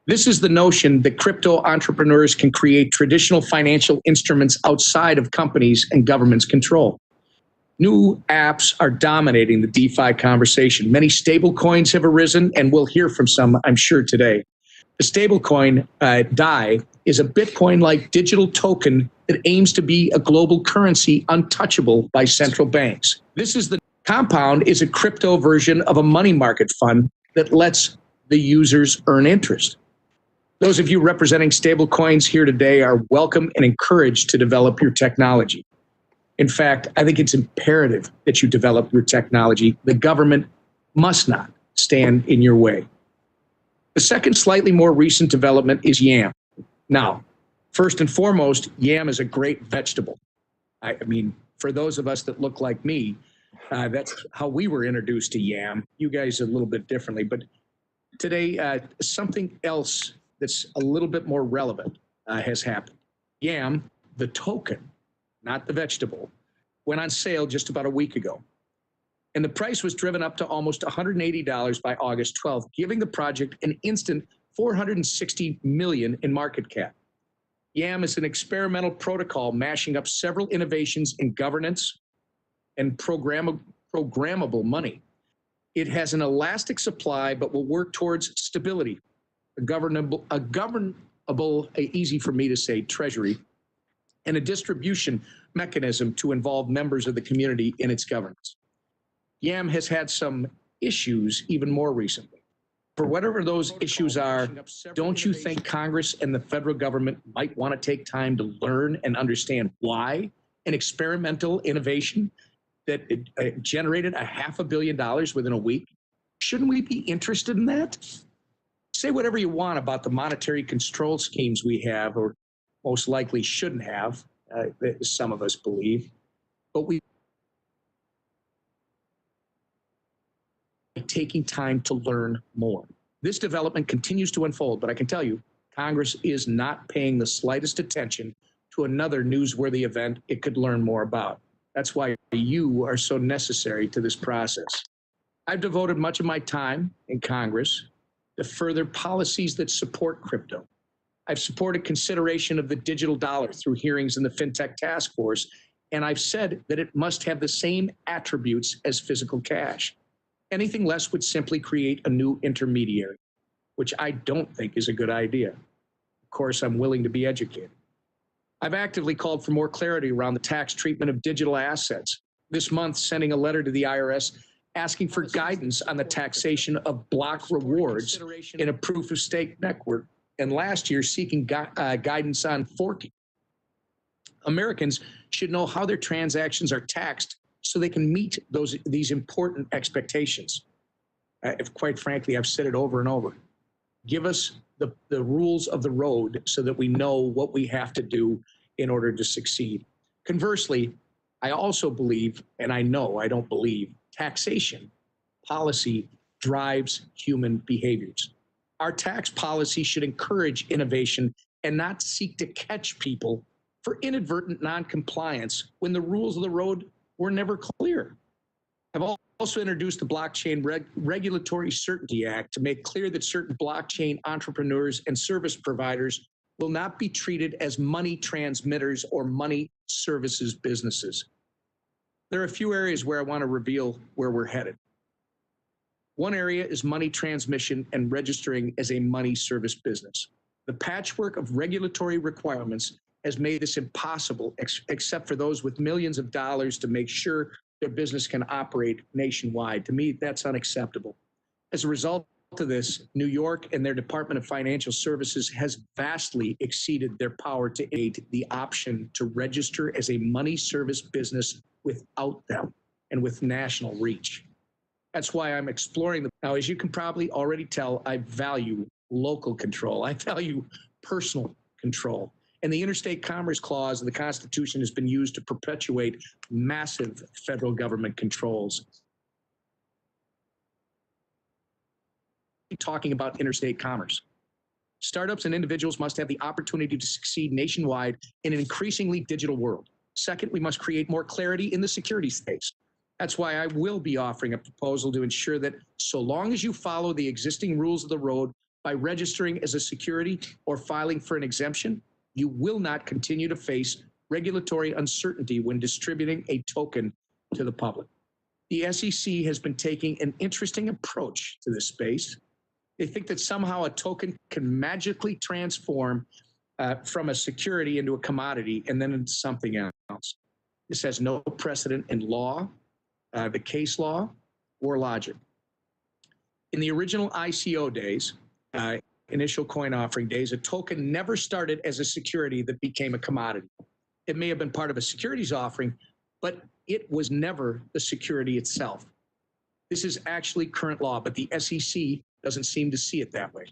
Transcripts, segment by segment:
This is the notion that crypto entrepreneurs can create traditional financial instruments outside of companies and governments' control. New apps are dominating the DeFi conversation. Many stablecoins have arisen, and we'll hear from some, I'm sure, today. The stablecoin DAI is a Bitcoin-like digital token that aims to be a global currency untouchable by central banks. The Compound is a crypto version of a money market fund that lets the users earn interest. Those of you representing stablecoins here today are welcome and encouraged to develop your technology. In fact, I think it's imperative that you develop your technology. The government must not stand in your way. The second slightly more recent development is yam. Now, first and foremost, yam is a great vegetable. I mean, for those of us that look like me, that's how we were introduced to yam. You guys a little bit differently, but today something else that's a little bit more relevant has happened. Yam, the token, not the vegetable, went on sale just about a week ago. And the price was driven up to almost $180 by August 12th, giving the project an instant $460 million in market cap. Yam is an experimental protocol mashing up several innovations in governance and programmable money. It has an elastic supply, but will work towards stability, a governable, easy for me to say, treasury, and a distribution mechanism to involve members of the community in its governance. Yam has had some issues even more recently. For whatever those issues are, don't you think Congress and the federal government might want to take time to learn and understand why an experimental innovation that generated $500 million within a week? Shouldn't we be interested in that? Say whatever you want about the monetary control schemes we have, or most likely shouldn't have, some of us believe, but we are taking time to learn more. This development continues to unfold, but I can tell you, Congress is not paying the slightest attention to another newsworthy event it could learn more about. That's why you are so necessary to this process. I've devoted much of my time in Congress to further policies that support crypto. I've supported consideration of the digital dollar through hearings in the FinTech Task Force, and I've said that it must have the same attributes as physical cash. Anything less would simply create a new intermediary, which I don't think is a good idea. Of course, I'm willing to be educated. I've actively called for more clarity around the tax treatment of digital assets. This month, sending a letter to the IRS asking for guidance on the taxation of block rewards in a proof-of-stake network, and last year seeking guidance on forking. Americans should know how their transactions are taxed so they can meet these important expectations. Quite frankly, I've said it over and over. Give us the rules of the road so that we know what we have to do in order to succeed. Conversely, I also believe, and I know, I don't believe, taxation policy drives human behaviors. Our tax policy should encourage innovation and not seek to catch people for inadvertent noncompliance when the rules of the road were never clear. I've also introduced the Blockchain Regulatory Certainty Act to make clear that certain blockchain entrepreneurs and service providers will not be treated as money transmitters or money services businesses. There are a few areas where I want to reveal where we're headed. One area is money transmission and registering as a money service business. The patchwork of regulatory requirements has made this impossible, except for those with millions of dollars to make sure their business can operate nationwide. To me, that's unacceptable. As a result of this, New York and their Department of Financial Services has vastly exceeded their power to aid the option to register as a money service business without them and with national reach. That's why I'm exploring them. Now, as you can probably already tell, I value local control. I value personal control. And the Interstate Commerce Clause of the Constitution has been used to perpetuate massive federal government controls. Talking about interstate commerce. Startups and individuals must have the opportunity to succeed nationwide in an increasingly digital world. Second, we must create more clarity in the security space. That's why I will be offering a proposal to ensure that so long as you follow the existing rules of the road, by registering as a security or filing for an exemption, you will not continue to face regulatory uncertainty when distributing a token to the public. The SEC has been taking an interesting approach to this space. They think that somehow a token can magically transform from a security into a commodity and then into something else. This has no precedent in law, the case law, or logic. In the original ICO days, initial coin offering days, a token never started as a security that became a commodity. It may have been part of a securities offering, but it was never the security itself. This is actually current law, but the SEC doesn't seem to see it that way.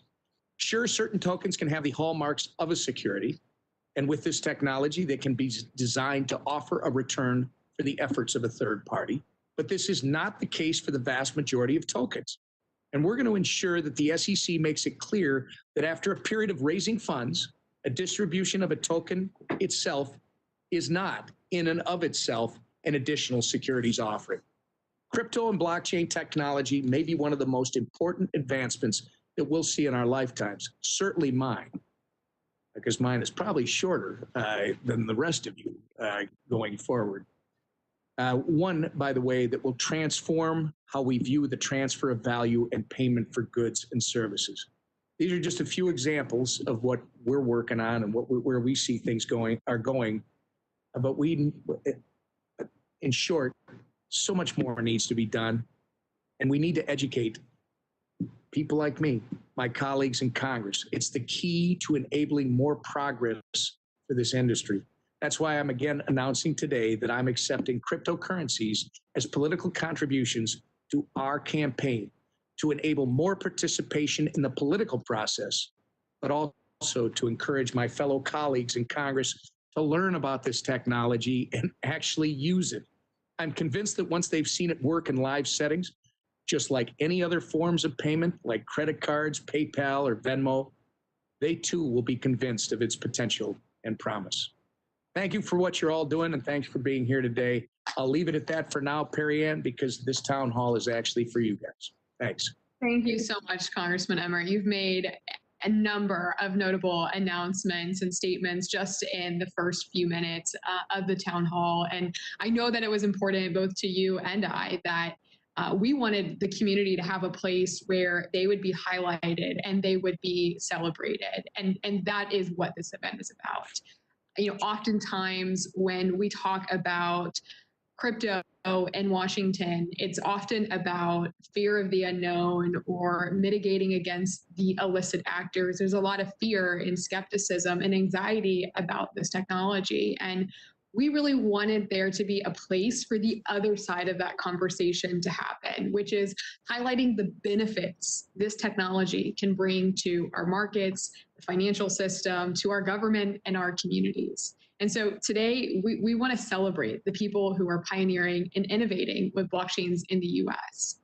Sure, certain tokens can have the hallmarks of a security, and with this technology, they can be designed to offer a return for the efforts of a third party, but this is not the case for the vast majority of tokens. And we're going to ensure that the SEC makes it clear that after a period of raising funds, a distribution of a token itself is not, in and of itself, an additional securities offering. Crypto and blockchain technology may be one of the most important advancements that we'll see in our lifetimes, certainly mine, because mine is probably shorter than the rest of you going forward. One, by the way, that will transform how we view the transfer of value and payment for goods and services. These are just a few examples of what we're working on and where we see things going. But in short, so much more needs to be done, and we need to educate people like me, my colleagues in Congress. It's the key to enabling more progress for this industry. That's why I'm again announcing today that I'm accepting cryptocurrencies as political contributions to our campaign to enable more participation in the political process, but also to encourage my fellow colleagues in Congress to learn about this technology and actually use it. I'm convinced that once they've seen it work in live settings, just like any other forms of payment, like credit cards, PayPal, or Venmo, they too will be convinced of its potential and promise. Thank you for what you're all doing, and thanks for being here today. I'll leave it at that for now, Perry Ann, because this town hall is actually for you guys. Thanks. Thank you so much, Congressman Emmer. You've made a number of notable announcements and statements just in the first few minutes of the town hall. And I know that it was important both to you and I that we wanted the community to have a place where they would be highlighted and they would be celebrated. And that is what this event is about. You know, oftentimes when we talk about crypto in Washington, it's often about fear of the unknown or mitigating against the illicit actors. There's a lot of fear and skepticism and anxiety about this technology. And we really wanted there to be a place for the other side of that conversation to happen, which is highlighting the benefits this technology can bring to our markets, the financial system, to our government and our communities. And so today we want to celebrate the people who are pioneering and innovating with blockchains in the US.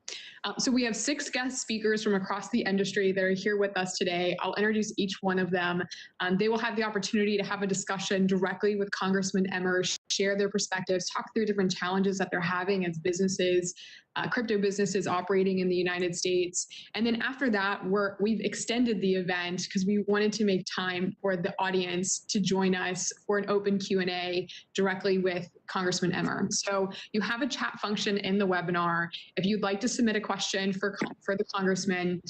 So we have 6 guest speakers from across the industry that are here with us today. I'll introduce each one of them. They will have the opportunity to have a discussion directly with Congressman Emmer, share their perspectives, talk through different challenges that they're having as businesses, crypto businesses operating in the United States. And then after that, we've extended the event because we wanted to make time for the audience to join us for an open Q&A directly with Congressman Emmer. So you have a chat function in the webinar. If you'd like to submit a question for the Congressman,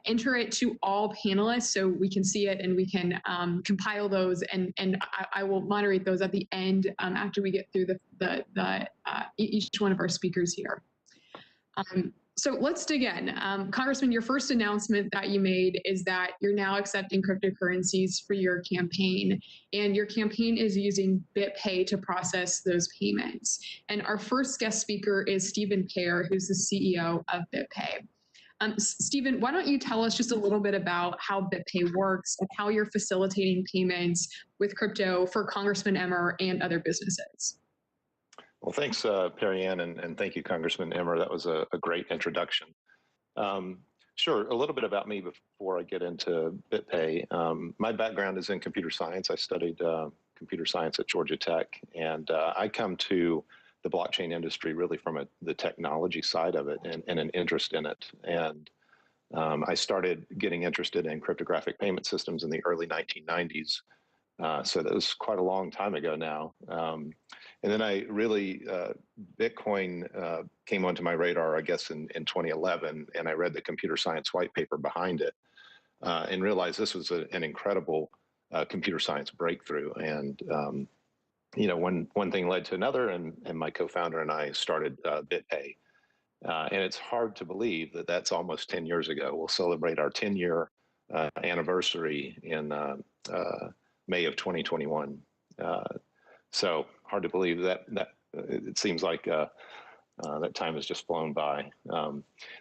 enter it to all panelists so we can see it and we can compile those, and I will moderate those at the end after we get through each one of our speakers here. So let's dig in. Congressman, your first announcement that you made is that you're now accepting cryptocurrencies for your campaign, and your campaign is using BitPay to process those payments. And our first guest speaker is Stephen Pear, who's the CEO of BitPay. Stephen, why don't you tell us just a little bit about how BitPay works and how you're facilitating payments with crypto for Congressman Emmer and other businesses? Well, thanks, Perry Ann, and thank you, Congressman Emmer. That was a great introduction. Sure, a little bit about me before I get into BitPay. My background is in computer science. I studied computer science at Georgia Tech, and I come to the blockchain industry really from the technology side of it and an interest in it. And I started getting interested in cryptographic payment systems in the early 1990s. So that was quite a long time ago now. And then I really, Bitcoin came onto my radar, I guess, in 2011, and I read the computer science white paper behind it and realized this was an incredible computer science breakthrough. And, one thing led to another, and my co-founder and I started BitPay. And it's hard to believe that that's almost 10 years ago. We'll celebrate our 10-year anniversary in May of 2021. So hard to believe that it seems like that time has just flown by.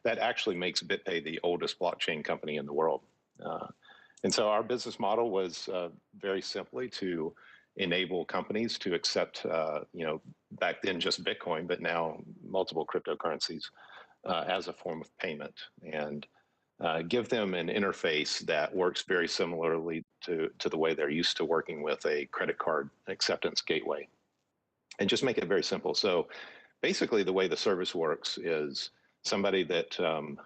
That actually makes BitPay the oldest blockchain company in the world. And so our business model was very simply to enable companies to accept, back then just Bitcoin, but now multiple cryptocurrencies as a form of payment, and give them an interface that works very similarly to the way they're used to working with a credit card acceptance gateway, and just make it very simple. So basically the way the service works is somebody that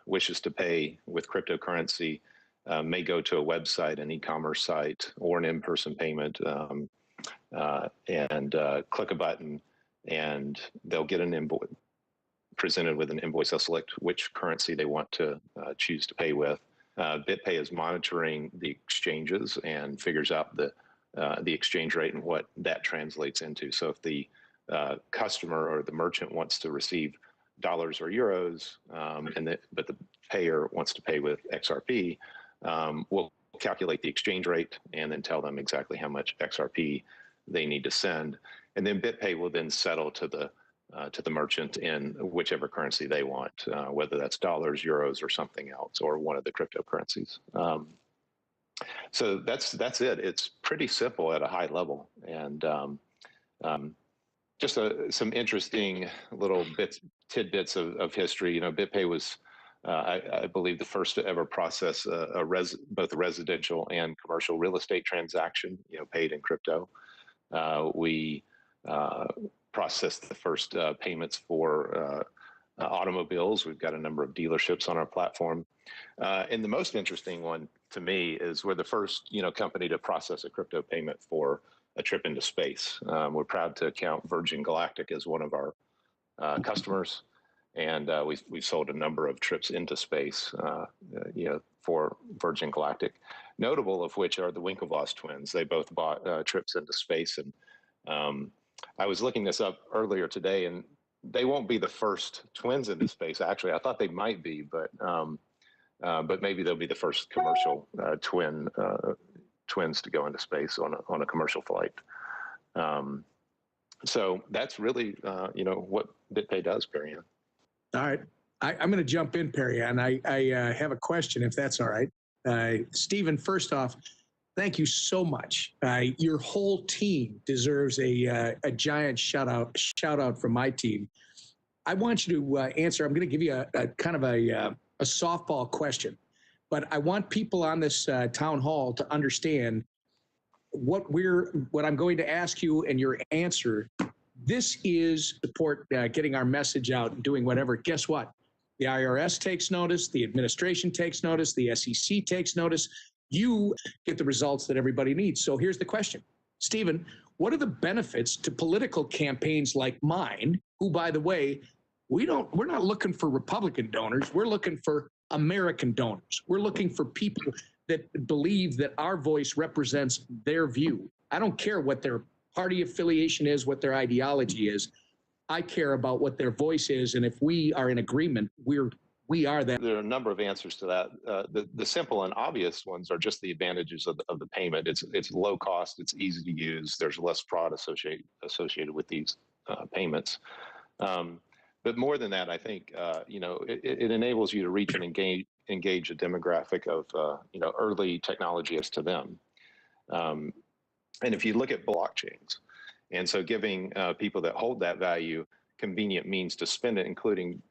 wishes to pay with cryptocurrency may go to a website, an e-commerce site, or an in-person payment, and click a button, and they'll get an invoice presented with an invoice. They'll select which currency they want to choose to pay with. BitPay is monitoring the exchanges and figures out the exchange rate and what that translates into. So if the customer or the merchant wants to receive dollars or euros, but the payer wants to pay with XRP, we'll calculate the exchange rate and then tell them exactly how much XRP they need to send. And then BitPay will then settle to the merchant in whichever currency they want, whether that's dollars, euros, or something else, or one of the cryptocurrencies. So that's it. It's pretty simple at a high level, and just some interesting little tidbits of history. BitPay was, I believe, the first to ever process both a residential and commercial real estate transaction, paid in crypto. We processed the first payments for automobiles. We've got a number of dealerships on our platform. And the most interesting one to me is we're the first, company to process a crypto payment for a trip into space. We're proud to count Virgin Galactic as one of our customers. And we've sold a number of trips into space, for Virgin Galactic, notable of which are the Winklevoss twins. They both bought trips into space. And I was looking this up earlier today, and they won't be the first twins into space. Actually, I thought they might be, but maybe they'll be the first commercial twins to go into space on a commercial flight. So that's really what BitPay does, Perry Ann. All right. I'm going to jump in, Perry Ann. I have a question, if that's all right. Stephen, first off, thank you so much. Your whole team deserves a giant shout out from my team. I want you to answer. I'm going to give you a kind of a softball question, but I want people on this town hall to understand what I'm going to ask you and your answer. This is support getting our message out and doing whatever. Guess what? The IRS takes notice. The administration takes notice. The SEC takes notice. You get the results that everybody needs. So here's the question. Stephen, what are the benefits to political campaigns like mine, who, by the way, we're not looking for Republican donors. We're looking for American donors. We're looking for people that believe that our voice represents their view. I don't care what their party affiliation is, what their ideology is. I care about what their voice is, and if we are in agreement, we are that. There are a number of answers to that. The simple and obvious ones are just the advantages of the payment. It's low cost, it's easy to use, there's less fraud associated with these payments. But more than that, I think it enables you to reach and engage a demographic of early technology as to them. And if you look at blockchains, and so giving people that hold that value convenient means to spend it, including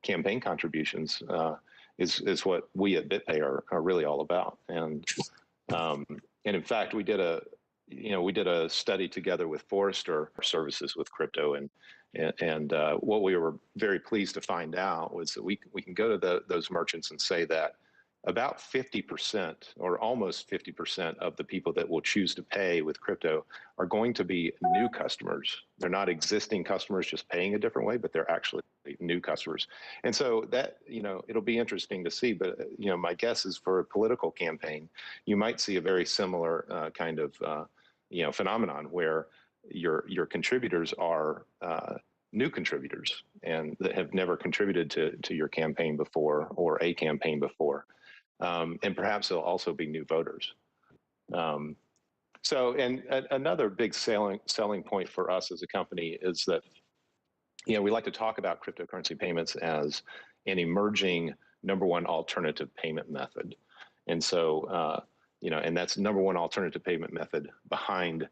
campaign contributions, is what we at BitPay are really all about. And in fact, we did we did a study together with Forrester Services with crypto, and what we were very pleased to find out was that we can go to those merchants and say that about 50% or almost 50% of the people that will choose to pay with crypto are going to be new customers. They're not existing customers just paying a different way, but they're actually new customers. And so that, it'll be interesting to see, but, my guess is for a political campaign, you might see a very similar kind of, phenomenon where your contributors are new contributors and that have never contributed to your campaign before or a campaign before. And perhaps they'll also be new voters. And another big selling point for us as a company is that, we like to talk about cryptocurrency payments as an emerging number one alternative payment method. And so, and that's number one alternative payment method behind,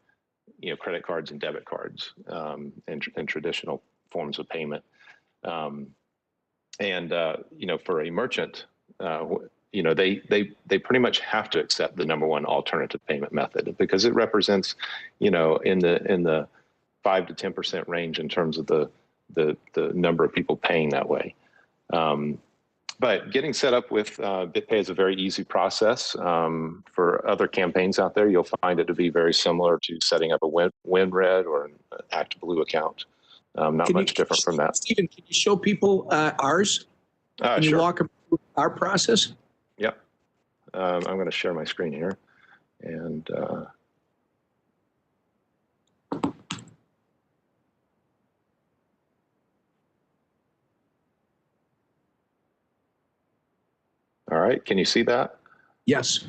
credit cards and debit cards and traditional forms of payment. For a merchant, they pretty much have to accept the number one alternative payment method because it represents, in the 5 to 10% range in terms of the number of people paying that way. But getting set up with BitPay is a very easy process. For other campaigns out there, you'll find it to be very similar to setting up a WinRed or an ActBlue account. Not much different from that. Stephen, can you show people ours? Can you walk them through our process? Yep. I'm going to share my screen here. And all right, can you see that? Yes.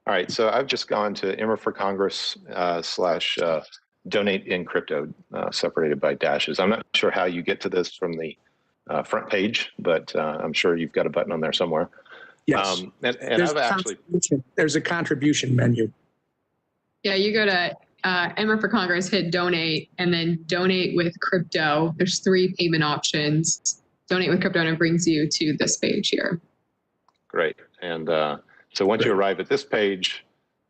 All right, so I've just gone to Emmer for Congress / donate in crypto, separated by dashes. I'm not sure how you get to this from the front page, but I'm sure you've got a button on there somewhere. Yes. There's a contribution menu. Yeah, you go to Emmer for Congress, hit donate, and then donate with crypto. There's 3 payment options. Donate with crypto, and it brings you to this page here. Great. And so once you arrive at this page,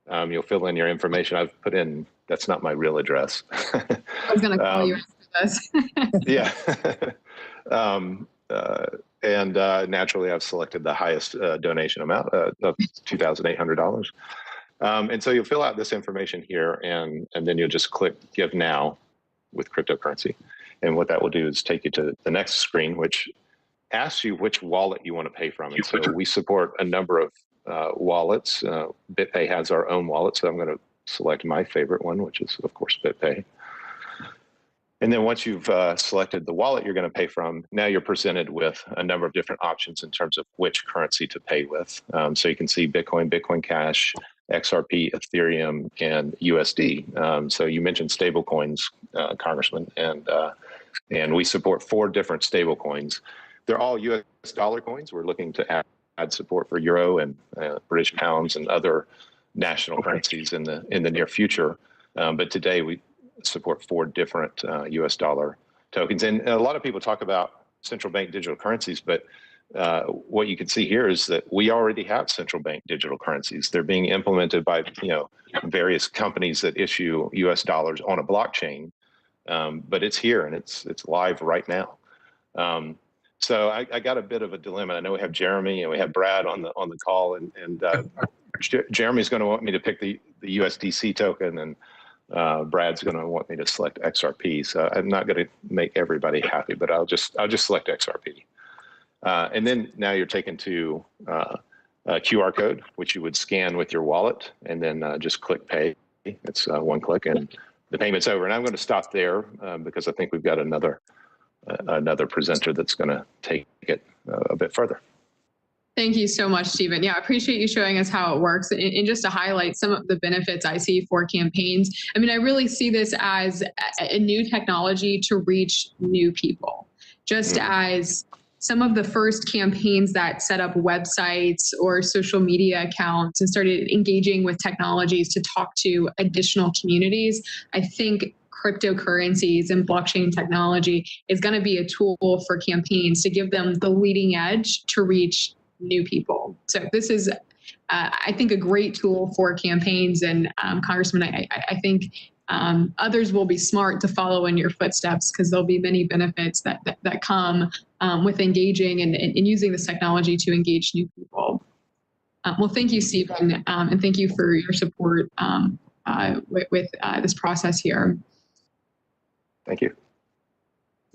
you'll fill in your information. I've put in, that's not my real address. I was going to call you after this. Yeah. Naturally, I've selected the highest donation amount of $2,800. And so you'll fill out this information here, and then you'll just click Give Now with cryptocurrency. And what that will do is take you to the next screen, which asks you which wallet you want to pay from. And so we support a number of wallets. BitPay has our own wallet, so I'm going to select my favorite one, which is, of course, BitPay. And then once you've selected the wallet you're going to pay from, now you're presented with a number of different options in terms of which currency to pay with. So you can see Bitcoin, Bitcoin Cash, XRP, Ethereum, and USD. So you mentioned stablecoins, Congressman, and we support 4 different stablecoins. They're all US dollar coins. We're looking to add support for Euro and British pounds and other national currencies in the near future. But today we support 4 different US dollar tokens. And a lot of people talk about central bank digital currencies, but what you can see here is that we already have central bank digital currencies. They're being implemented by various companies that issue US dollars on a blockchain, but it's here and it's live right now. So I got a bit of a dilemma. I know we have Jeremy and we have Brad on the call, and Jeremy's going to want me to pick the USDC token, and Brad's going to want me to select XRP. So I'm not going to make everybody happy, but I'll just select XRP. And then now you're taken to a QR code, which you would scan with your wallet, and then just click pay. It's 1 click and the payment's over. And I'm going to stop there because I think we've got another presenter that's going to take it a bit further. Thank you so much, Stephen. Yeah, I appreciate you showing us how it works. And just to highlight some of the benefits I see for campaigns, I mean, I really see this as a new technology to reach new people. Just as some of the first campaigns that set up websites or social media accounts and started engaging with technologies to talk to additional communities, I think cryptocurrencies and blockchain technology is going to be a tool for campaigns to give them the leading edge to reach new people. So this is I think, a great tool for campaigns. And Congressman, I think others will be smart to follow in your footsteps, because there'll be many benefits that come with engaging and using this technology to engage new people. Well, thank you, Stephen, and thank you for your support with this process here. Thank you.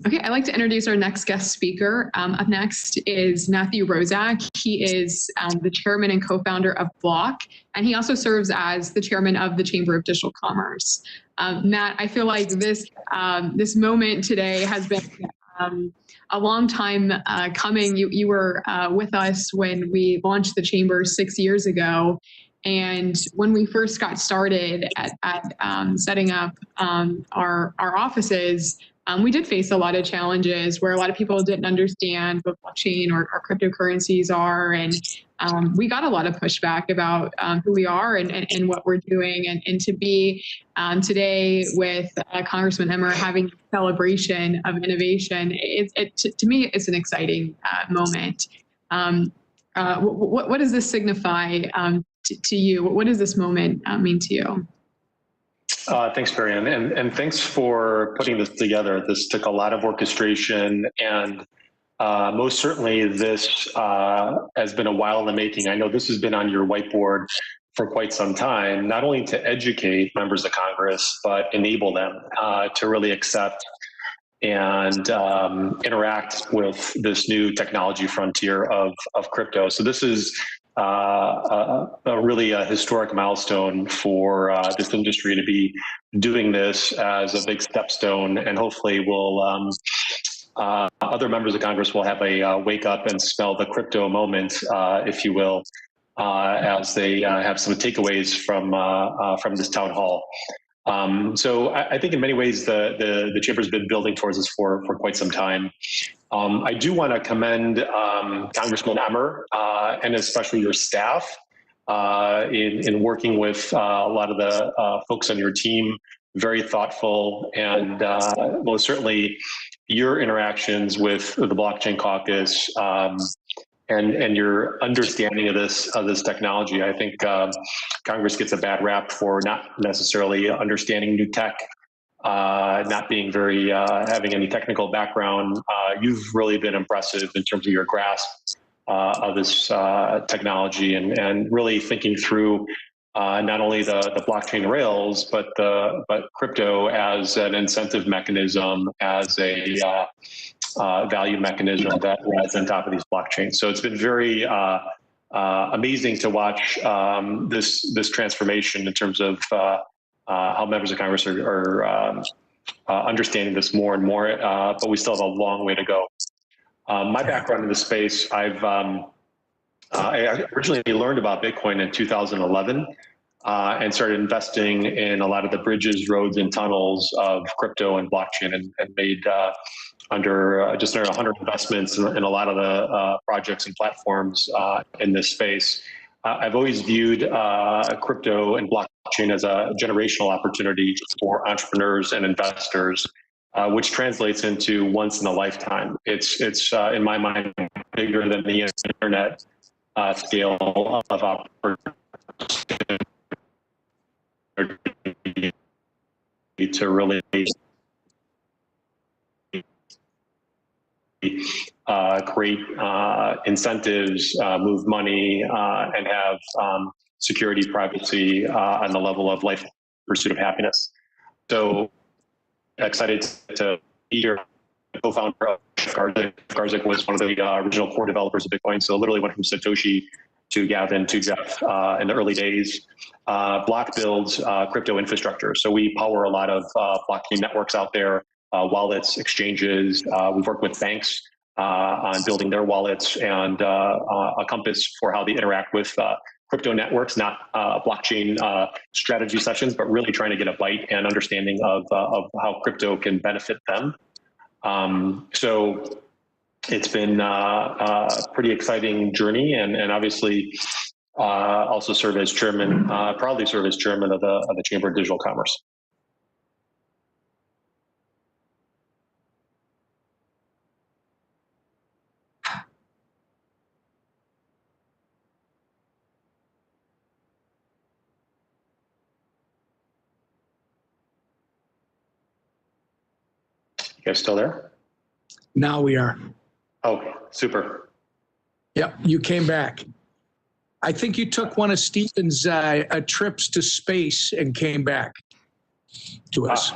Okay, I'd like to introduce our next guest speaker. Up next is Matthew Rozak. He is the chairman and co-founder of Block, and he also serves as the chairman of the Chamber of Digital Commerce. Matt, I feel like this moment today has been a long time coming. You were with us when we launched the Chamber 6 years ago. And when we first got started at setting up our offices, we did face a lot of challenges where a lot of people didn't understand what blockchain or cryptocurrencies are. And we got a lot of pushback about who we are and what we're doing. And to be today with Congressman Emmer having a celebration of innovation, to me, it's an exciting moment. What does this signify to you? What does this moment mean to you? Thanks, Marianne, and thanks for putting this together. This took a lot of orchestration, and most certainly this has been a while in the making. I know this has been on your whiteboard for quite some time, not only to educate members of Congress, but enable them to really accept and interact with this new technology frontier of crypto. So this is really a historic milestone for this industry to be doing this as a big stepstone, and hopefully will other members of Congress will have a wake up and smell the crypto moment, if you will, as they have some takeaways from this town hall. So I think in many ways the Chamber's been building towards this for quite some time. I do want to commend Congressman Emmer and especially your staff in working with a lot of the folks on your team. Very thoughtful, and most certainly your interactions with the Blockchain Caucus and your understanding of this technology. I think Congress gets a bad rap for not necessarily understanding new tech, not being very having any technical background. You've really been impressive in terms of your grasp of this technology, and really thinking through not only the blockchain rails, but crypto as an incentive mechanism, as a value mechanism that rides on top of these blockchains. So it's been very amazing to watch this transformation in terms of how members of Congress are understanding this more and more, but we still have a long way to go. My background in this space, I originally learned about Bitcoin in 2011 and started investing in a lot of the bridges, roads, and tunnels of crypto and blockchain, and made just under 100 investments in a lot of the projects and platforms in this space. I've always viewed crypto and blockchain as a generational opportunity for entrepreneurs and investors, which translates into once in a lifetime. It's in my mind bigger than the internet scale of opportunity to really create incentives, move money, and have security, privacy on the level of life pursuit of happiness. So excited to be here. Co-founder of Garzik. Garzik was one of the original core developers of Bitcoin. So literally went from Satoshi to Gavin to Jeff in the early days. Block builds crypto infrastructure. So we power a lot of blockchain networks out there, wallets, exchanges. We've worked with banks on building their wallets, and a compass for how they interact with crypto networks, not blockchain strategy sessions, but really trying to get a bite and understanding of how crypto can benefit them. So it's been a pretty exciting journey, and obviously also serve as chairman, proudly serve as chairman of the Chamber of Digital Commerce. You guys still there? Now we are. Okay, super. Yep, you came back. I think you took one of Stephen's trips to space and came back to us.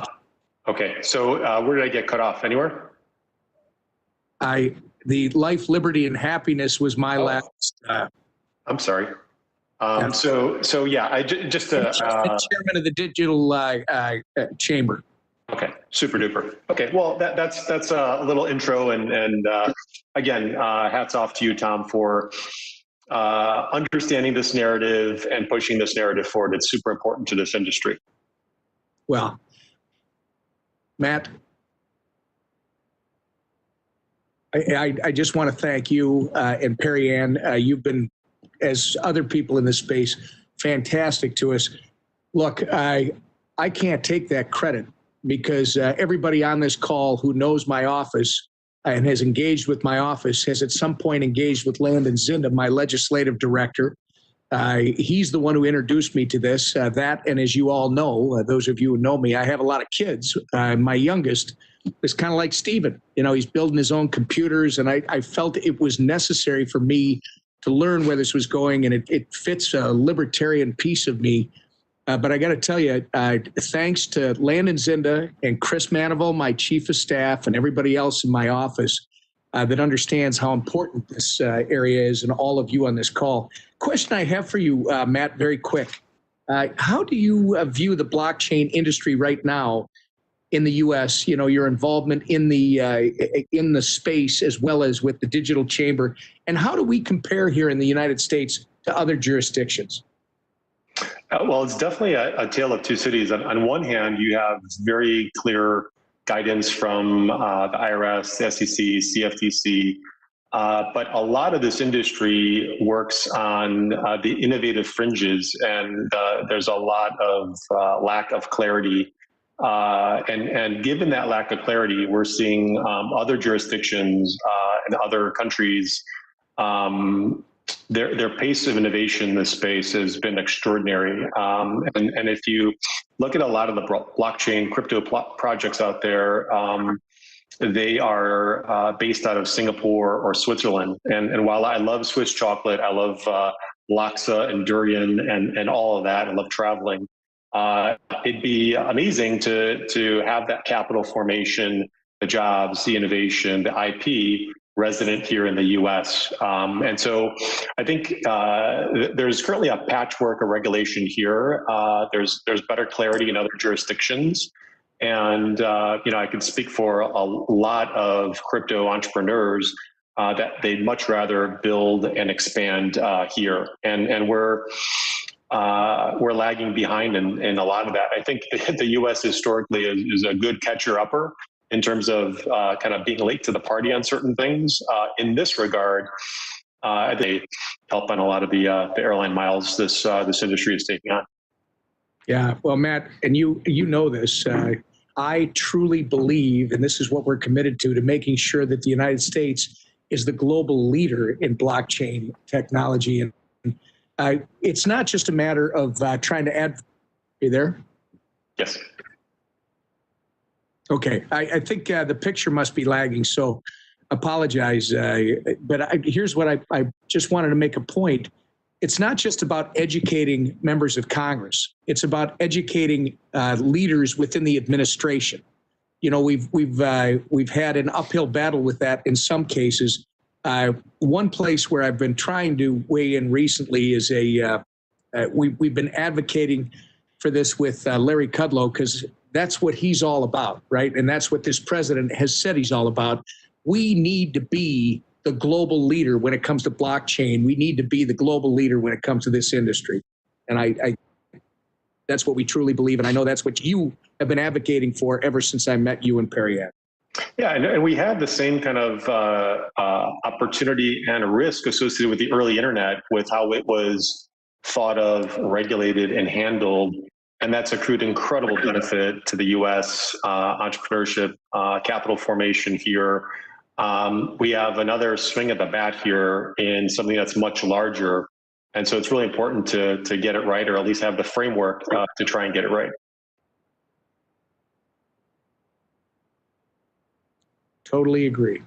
Okay, so where did I get cut off? Anywhere? The life, liberty, and happiness was my last. I'm sorry. So yeah, I just chairman of the digital chamber. Okay, super duper. Okay, well that's a little intro, and again, hats off to you, Tom, for understanding this narrative and pushing this narrative forward. It's super important to this industry. Well, Matt, I just want to thank you and Perry Ann. You've been, as other people in this space, fantastic to us. Look, I can't take that credit because everybody on this call who knows my office and has engaged with my office has at some point engaged with Landon Zinda, my legislative director. He's the one who introduced me to this. That, and as you all know, those of you who know me, I have a lot of kids. My youngest is kind of like Stephen. You know, he's building his own computers, and I felt it was necessary for me to learn where this was going, and it fits a libertarian piece of me. But I got to tell you, thanks to Landon Zinda and Chris Manival, my chief of staff, and everybody else in my office that understands how important this area is, and all of you on this call. Question I have for you, Matt, very quick. How do you view the blockchain industry right now in the U.S.? You know, your involvement in the space as well as with the digital chamber, and how do we compare here in the United States to other jurisdictions? Well, it's definitely a tale of two cities. On one hand, you have very clear guidance from the IRS, the SEC, CFTC, but a lot of this industry works on the innovative fringes, and there's a lot of lack of clarity. And given that lack of clarity, we're seeing other jurisdictions and other countries, their pace of innovation in this space has been extraordinary. And if you look at a lot of the blockchain crypto projects out there, they are based out of Singapore or Switzerland. And while I love Swiss chocolate, I love laksa and durian and all of that, I love traveling. It'd be amazing to have that capital formation, the jobs, the innovation, the IP resident here in the U.S. And so I think there's currently a patchwork of regulation here. There's better clarity in other jurisdictions. And, you know, I can speak for a lot of crypto entrepreneurs that they'd much rather build and expand here. And we're lagging behind in a lot of that. I think the U.S. historically is a good catcher-upper in terms of kind of being late to the party on certain things. In this regard, they help on a lot of the airline miles this industry is taking on. Yeah, well, Matt, and you know this, I truly believe, and this is what we're committed to making sure that the United States is the global leader in blockchain technology. And it's not just a matter of trying to add. Are you there? Yes. Okay, I think the picture must be lagging, so apologize. But here's what I just wanted to make a point. It's not just about educating members of Congress. It's about educating leaders within the administration. You know, we've had an uphill battle with that in some cases. One place where I've been trying to weigh in recently is we've been advocating for this with Larry Kudlow, because that's what he's all about, right? And that's what this president has said he's all about. We need to be the global leader when it comes to blockchain. We need to be the global leader when it comes to this industry. And I that's what we truly believe. And I know that's what you have been advocating for ever since I met you and Perry Ann. Yeah, and we had the same kind of opportunity and risk associated with the early internet, with how it was thought of, regulated, and handled. And that's accrued incredible benefit to the U.S. Entrepreneurship, capital formation here. We have another swing at the bat here in something that's much larger. And so it's really important to get it right, or at least have the framework to try and get it right. Totally agree.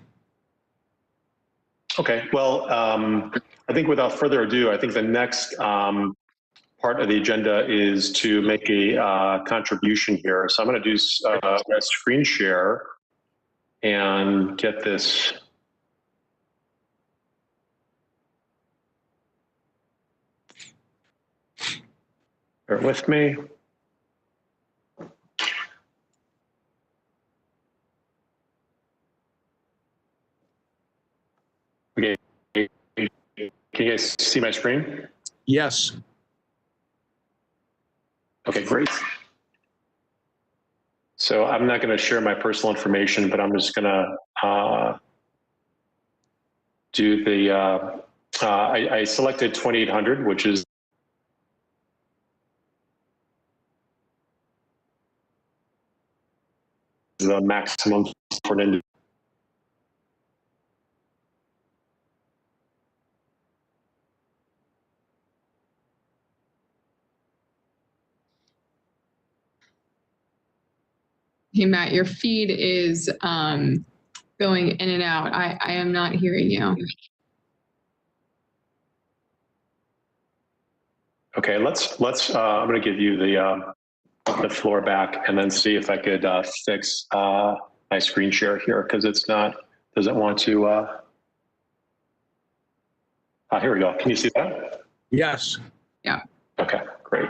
Okay, well, I think without further ado, I think the next part of the agenda is to make a contribution here. So I'm going to do a screen share and get this. Bear with me. Okay, can you guys see my screen? Yes. Okay, great. So I'm not going to share my personal information, but I'm just going to do the, I selected 2800, which is the maximum for an individual. Hey, Matt, your feed is going in and out. I am not hearing you. Okay, I'm going to give you the floor back and then see if I could fix my screen share here, because it's not, doesn't want to, here we go. Can you see that? Yes. Yeah. Okay, great.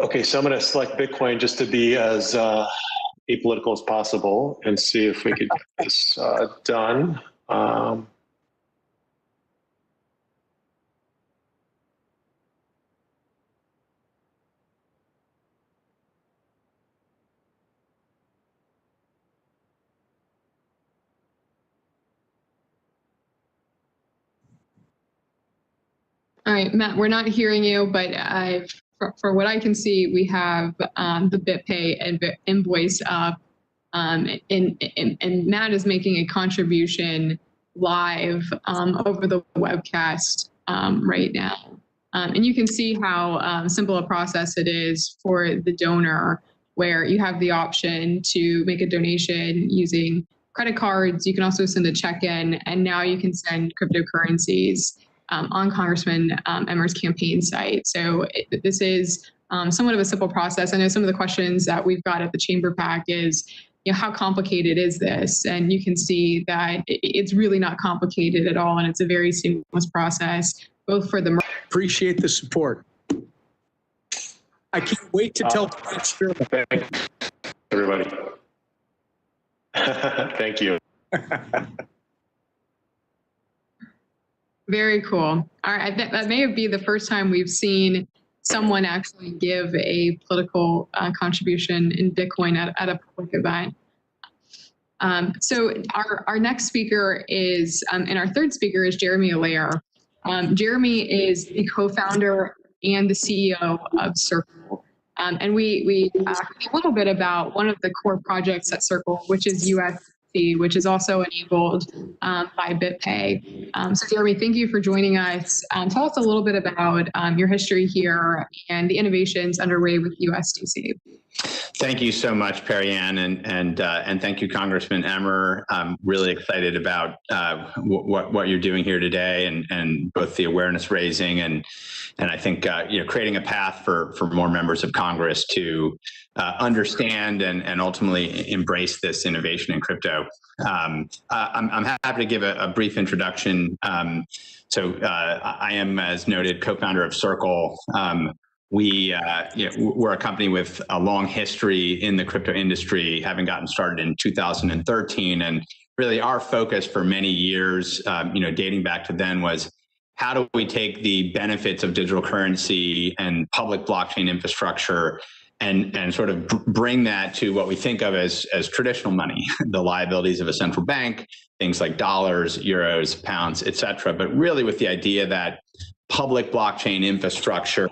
Okay, so I'm going to select Bitcoin just to be as apolitical as possible and see if we could get this done. All right, Matt, we're not hearing you, but for what I can see, we have the BitPay and invoice up, and Matt is making a contribution live over the webcast right now. And you can see how simple a process it is for the donor, where you have the option to make a donation using credit cards. You can also send a check-in, and now you can send cryptocurrencies on Congressman Emmer's campaign site. So this is somewhat of a simple process. I know some of the questions that we've got at the Chamber PAC is, how complicated is this? And you can see that it's really not complicated at all, and it's a very seamless process, both for the... Appreciate the support. I can't wait to tell Thanks, everybody. Thank you. Very cool. All right, that may be the first time we've seen someone actually give a political contribution in Bitcoin at a public event. So our next speaker is, and our third speaker is Jeremy Allaire. Jeremy is the co-founder and the CEO of Circle. And we talked a little bit about one of the core projects at Circle, which is USDC, which is also enabled by BitPay. So Jeremy, thank you for joining us. Tell us a little bit about your history here and the innovations underway with USDC. Thank you so much, Perry-Ann, and thank you, Congressman Emmer. I'm really excited about what you're doing here today, and both the awareness raising and I think creating a path for more members of Congress to understand and ultimately embrace this innovation in crypto. I'm happy to give a brief introduction. I am, as noted, co-founder of Circle. We're a company with a long history in the crypto industry, having gotten started in 2013. And really our focus for many years, dating back to then, was how do we take the benefits of digital currency and public blockchain infrastructure and sort of bring that to what we think of as traditional money, the liabilities of a central bank, things like dollars, euros, pounds, et cetera, but really with the idea that public blockchain infrastructure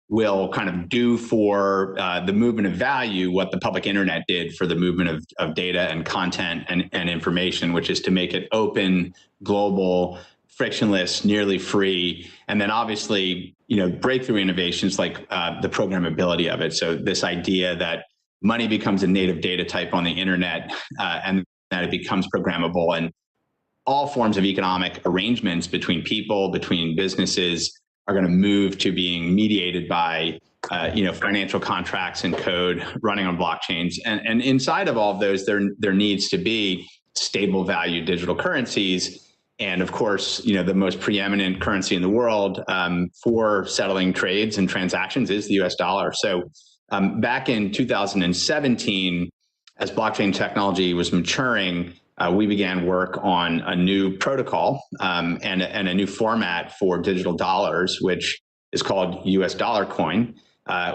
will kind of do for the movement of value what the public internet did for the movement of data and content and information, which is to make it open, global, frictionless, nearly free, and then obviously, breakthrough innovations like the programmability of it. So this idea that money becomes a native data type on the internet, and that it becomes programmable, and all forms of economic arrangements between people, between businesses, are going to move to being mediated by financial contracts and code running on blockchains. And inside of all of those, there needs to be stable value digital currencies. And of course, the most preeminent currency in the world for settling trades and transactions is the US dollar. So back in 2017, as blockchain technology was maturing, we began work on a new protocol and a new format for digital dollars, which is called US Dollar Coin.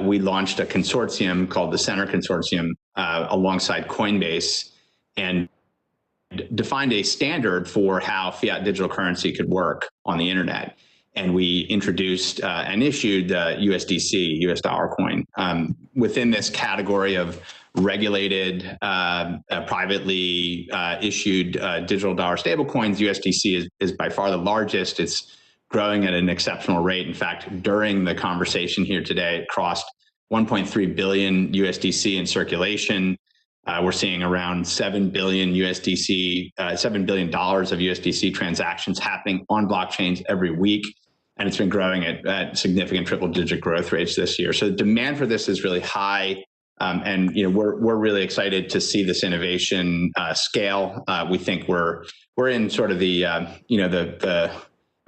We launched a consortium called the Center Consortium alongside Coinbase and defined a standard for how fiat digital currency could work on the internet. And we introduced and issued USDC, US Dollar Coin. Within this category of regulated, privately issued digital dollar stablecoins, USDC is by far the largest. It's growing at an exceptional rate. In fact, during the conversation here today, it crossed 1.3 billion USDC in circulation. We're seeing around $7 billion of USDC transactions happening on blockchains every week. And it's been growing at significant triple-digit growth rates this year. So the demand for this is really high. And we're really excited to see this innovation scale. We think we're in sort of the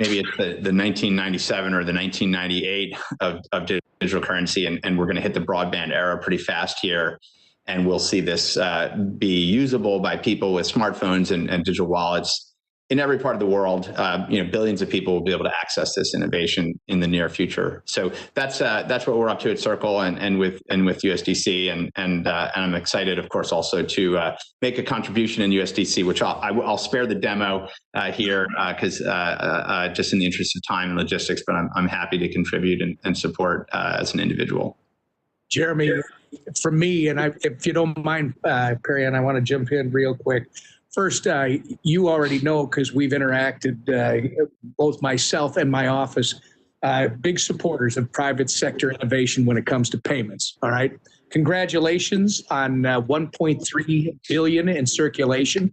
maybe it's the 1997 or the 1998 of digital currency, and we're going to hit the broadband era pretty fast here. And we'll see this be usable by people with smartphones and digital wallets in every part of the world. Billions of people will be able to access this innovation in the near future. So that's what we're up to at Circle and with USDC, and I'm excited, of course, also to make a contribution in USDC, which I'll spare the demo here because just in the interest of time and logistics, but I'm happy to contribute and support as an individual. Jeremy, from me, and if you don't mind, Perry, and I want to jump in real quick. First, you already know because we've interacted, both myself and my office, big supporters of private sector innovation when it comes to payments. All right. Congratulations on 1.3 billion in circulation.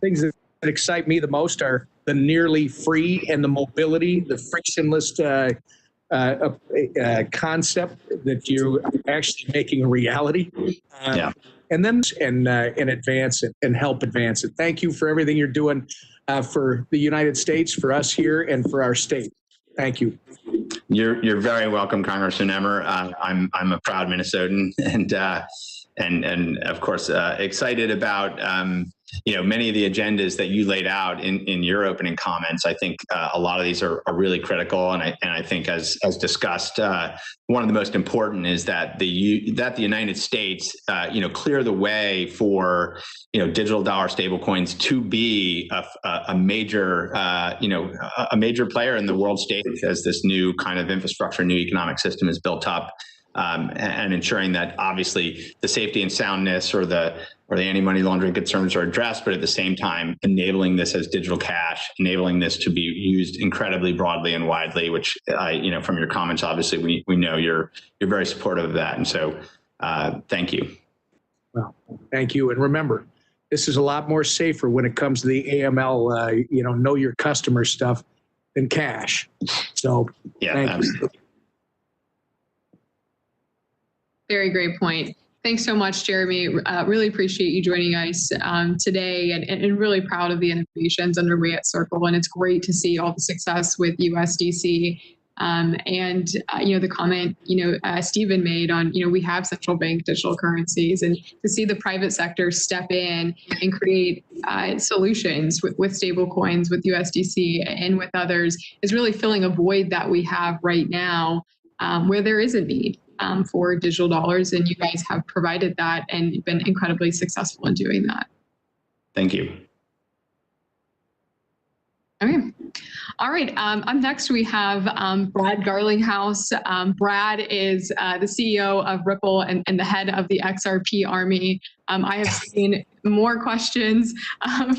Things that excite me the most are the nearly free and the mobility, the frictionless concept that you're actually making a reality. Yeah. And then advance it and help advance it. Thank you for everything you're doing for the United States, for us here, and for our state. Thank you. You're very welcome, Congressman Emmer. I'm a proud Minnesotan, and of course excited about many of the agendas that you laid out in your opening comments. I think a lot of these are really critical, and I think as discussed, one of the most important is that the United States clear the way for digital dollar stablecoins to be a major player in the world stage as this new kind of infrastructure, new economic system is built up. And ensuring that obviously the safety and soundness or the anti-money laundering concerns are addressed, but at the same time enabling this as digital cash, enabling this to be used incredibly broadly and widely. Which from your comments, obviously we know you're very supportive of that, and so thank you. Well, thank you, and remember, this is a lot more safer when it comes to the AML, know your customer stuff than cash. So yeah, thank absolutely. you. Very great point. Thanks so much, Jeremy. Really appreciate you joining us today, and really proud of the innovations underway at Circle. And it's great to see all the success with USDC. The comment, Stephen made on, we have central bank digital currencies, and to see the private sector step in and create solutions with stable coins, with USDC and with others is really filling a void that we have right now where there is a need for digital dollars, and you guys have provided that and been incredibly successful in doing that. Thank you. Okay. All right. Up next, we have BradGarlinghouse. Brad is the CEO of Ripple and the head of the XRP army. I have seen more questions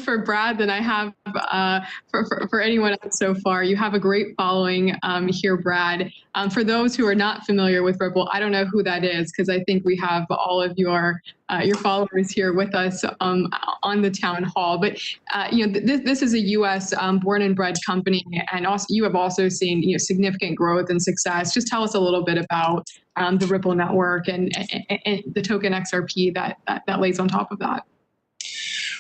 for Brad than I have for anyone else so far. You have a great following here, Brad. For those who are not familiar with Ripple, I don't know who that is, because I think we have all of your followers here with us on the town hall. But this is a U.S. Born and bred company, and also you have also seen significant growth and success. Just tell us a little bit about the Ripple network and the token XRP that lays on top of that.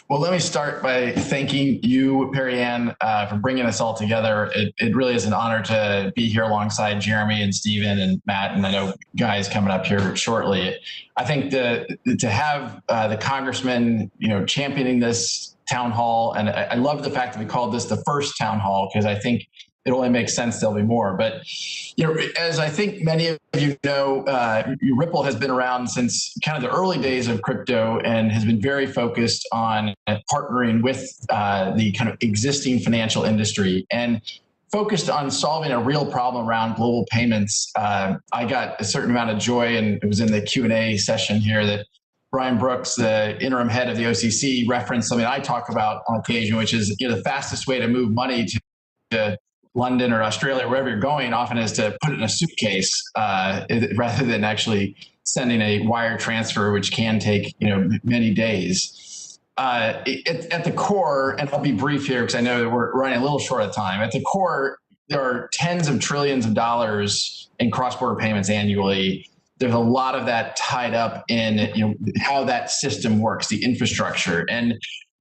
Well, let me start by thanking you, Perry-Ann, for bringing us all together. It really is an honor to be here alongside Jeremy and Stephen and Matt, and I know guys coming up here shortly. I think to have the congressman, championing this town hall, and I love the fact that we called this the first town hall, because I think it only makes sense there'll be more. But as I think many of you know, Ripple has been around since kind of the early days of crypto and has been very focused on partnering with the kind of existing financial industry and focused on solving a real problem around global payments. I got a certain amount of joy, and it was in the Q&A session here, that Brian Brooks, the interim head of the OCC, referenced something I talk about on occasion, which is the fastest way to move money to London or Australia, wherever you're going, often is to put it in a suitcase rather than actually sending a wire transfer, which can take many days. At the core, and I'll be brief here because I know that we're running a little short of time. At the core, there are tens of trillions of dollars in cross-border payments annually. There's a lot of that tied up in how that system works, the infrastructure, and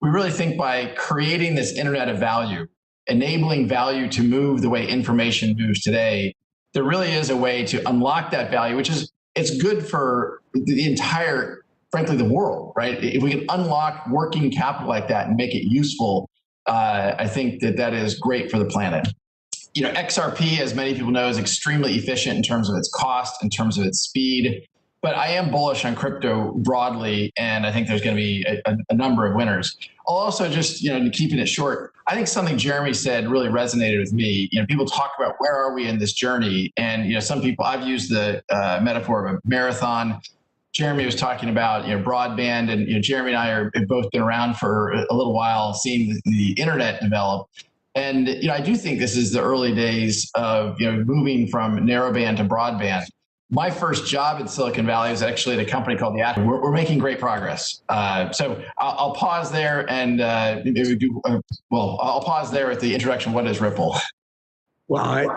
we really think by creating this internet of value, enabling value to move the way information moves today, there really is a way to unlock that value, which is, it's good for the entire, frankly, the world, right? If we can unlock working capital like that and make it useful, I think that is great for the planet. XRP, as many people know, is extremely efficient in terms of its cost, in terms of its speed. But I am bullish on crypto broadly, and I think there's going to be a number of winners. I'll also just, keeping it short, I think something Jeremy said really resonated with me. People talk about where are we in this journey, and some people, I've used the metaphor of a marathon. Jeremy was talking about broadband, and Jeremy and I have both been around for a little while, seeing the internet develop. And I do think this is the early days of moving from narrowband to broadband. My first job in Silicon Valley was actually at a company called the We're making great progress. So I'll pause there and I'll pause there at the introduction. What is Ripple? Well,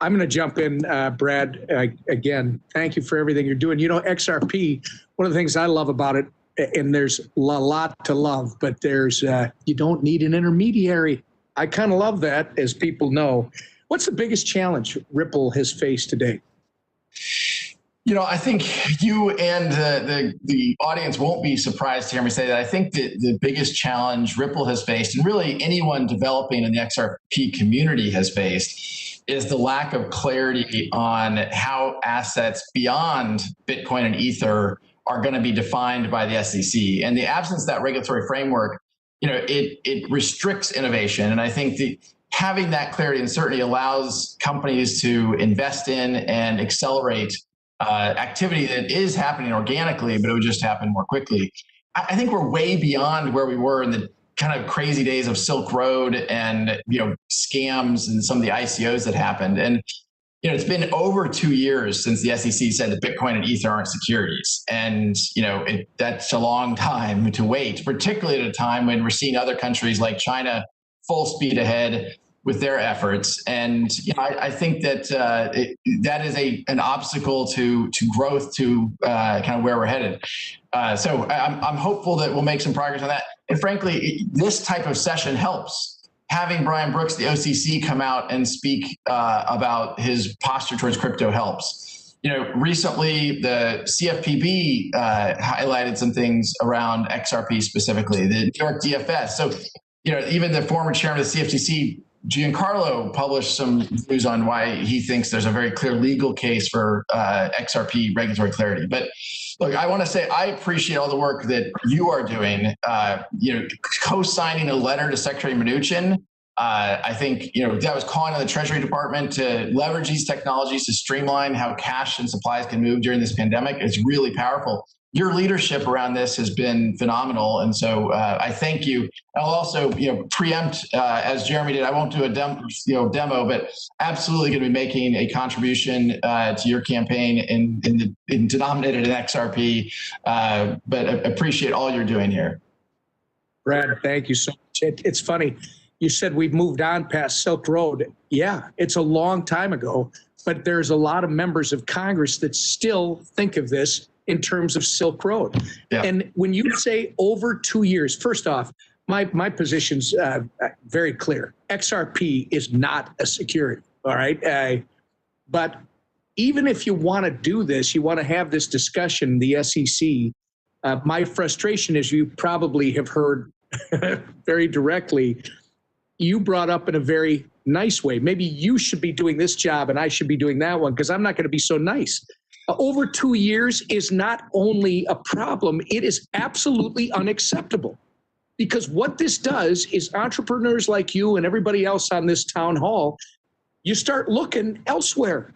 I'm going to jump in, Brad. Again, thank you for everything you're doing. XRP, one of the things I love about it, and there's a lot to love, but there's you don't need an intermediary. I kind of love that, as people know. What's the biggest challenge Ripple has faced today? I think you and the audience won't be surprised to hear me say that. I think that the biggest challenge Ripple has faced, and really anyone developing in the XRP community has faced, is the lack of clarity on how assets beyond Bitcoin and Ether are going to be defined by the SEC. And the absence of that regulatory framework, it restricts innovation. And I think having that clarity and certainty allows companies to invest in and accelerate activity that is happening organically, but it would just happen more quickly. I think we're way beyond where we were in the kind of crazy days of Silk Road and scams and some of the ICOs that happened. And it's been over 2 years since the SEC said that Bitcoin and Ether aren't securities. And that's a long time to wait, particularly at a time when we're seeing other countries like China full speed ahead with their efforts. And I think that that is an obstacle to growth, to kind of where we're headed. So I'm hopeful that we'll make some progress on that. And frankly, this type of session helps. Having Brian Brooks, the OCC, come out and speak about his posture towards crypto helps. Recently the CFPB highlighted some things around XRP specifically, the New York DFS. So even the former chairman of the CFTC, Giancarlo, published some views on why he thinks there's a very clear legal case for XRP regulatory clarity. But look, I want to say I appreciate all the work that you are doing. Co-signing a letter to Secretary Mnuchin. I think that was calling on the Treasury Department to leverage these technologies to streamline how cash and supplies can move during this pandemic. It's really powerful. your leadership around this has been phenomenal. And so I thank you. I'll also, preempt, as Jeremy did, I won't do a demo, but absolutely going to be making a contribution to your campaign in denominated in XRP. But I appreciate all you're doing here. Brad, thank you so much. It's funny. You said we've moved on past Silk Road. Yeah, it's a long time ago, but there's a lot of members of Congress that still think of this in terms of Silk Road. Yeah. And when you say over 2 years, first off, my position's very clear. XRP is not a security, all right? But even if you want to do this, you want to have this discussion, the SEC, my frustration, as you probably have heard very directly, you brought up in a very nice way. Maybe you should be doing this job and I should be doing that one, because I'm not going to be so nice. Over 2 years is not only a problem, it is absolutely unacceptable. Because what this does is entrepreneurs like you and everybody else on this town hall, you start looking elsewhere.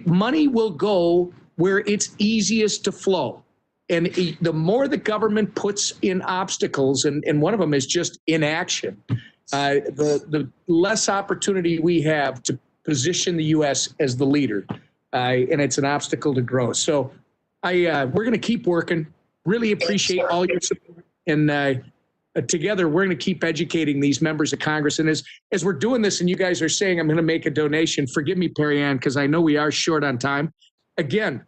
Money will go where it's easiest to flow. And the more the government puts in obstacles, and one of them is just inaction, the less opportunity we have to position the U.S. as the leader. And it's an obstacle to growth. So we're going to keep working. Really appreciate all your support. And together, we're going to keep educating these members of Congress. And as we're doing this and you guys are saying, I'm going to make a donation, forgive me, Perry Ann, because I know we are short on time. Again,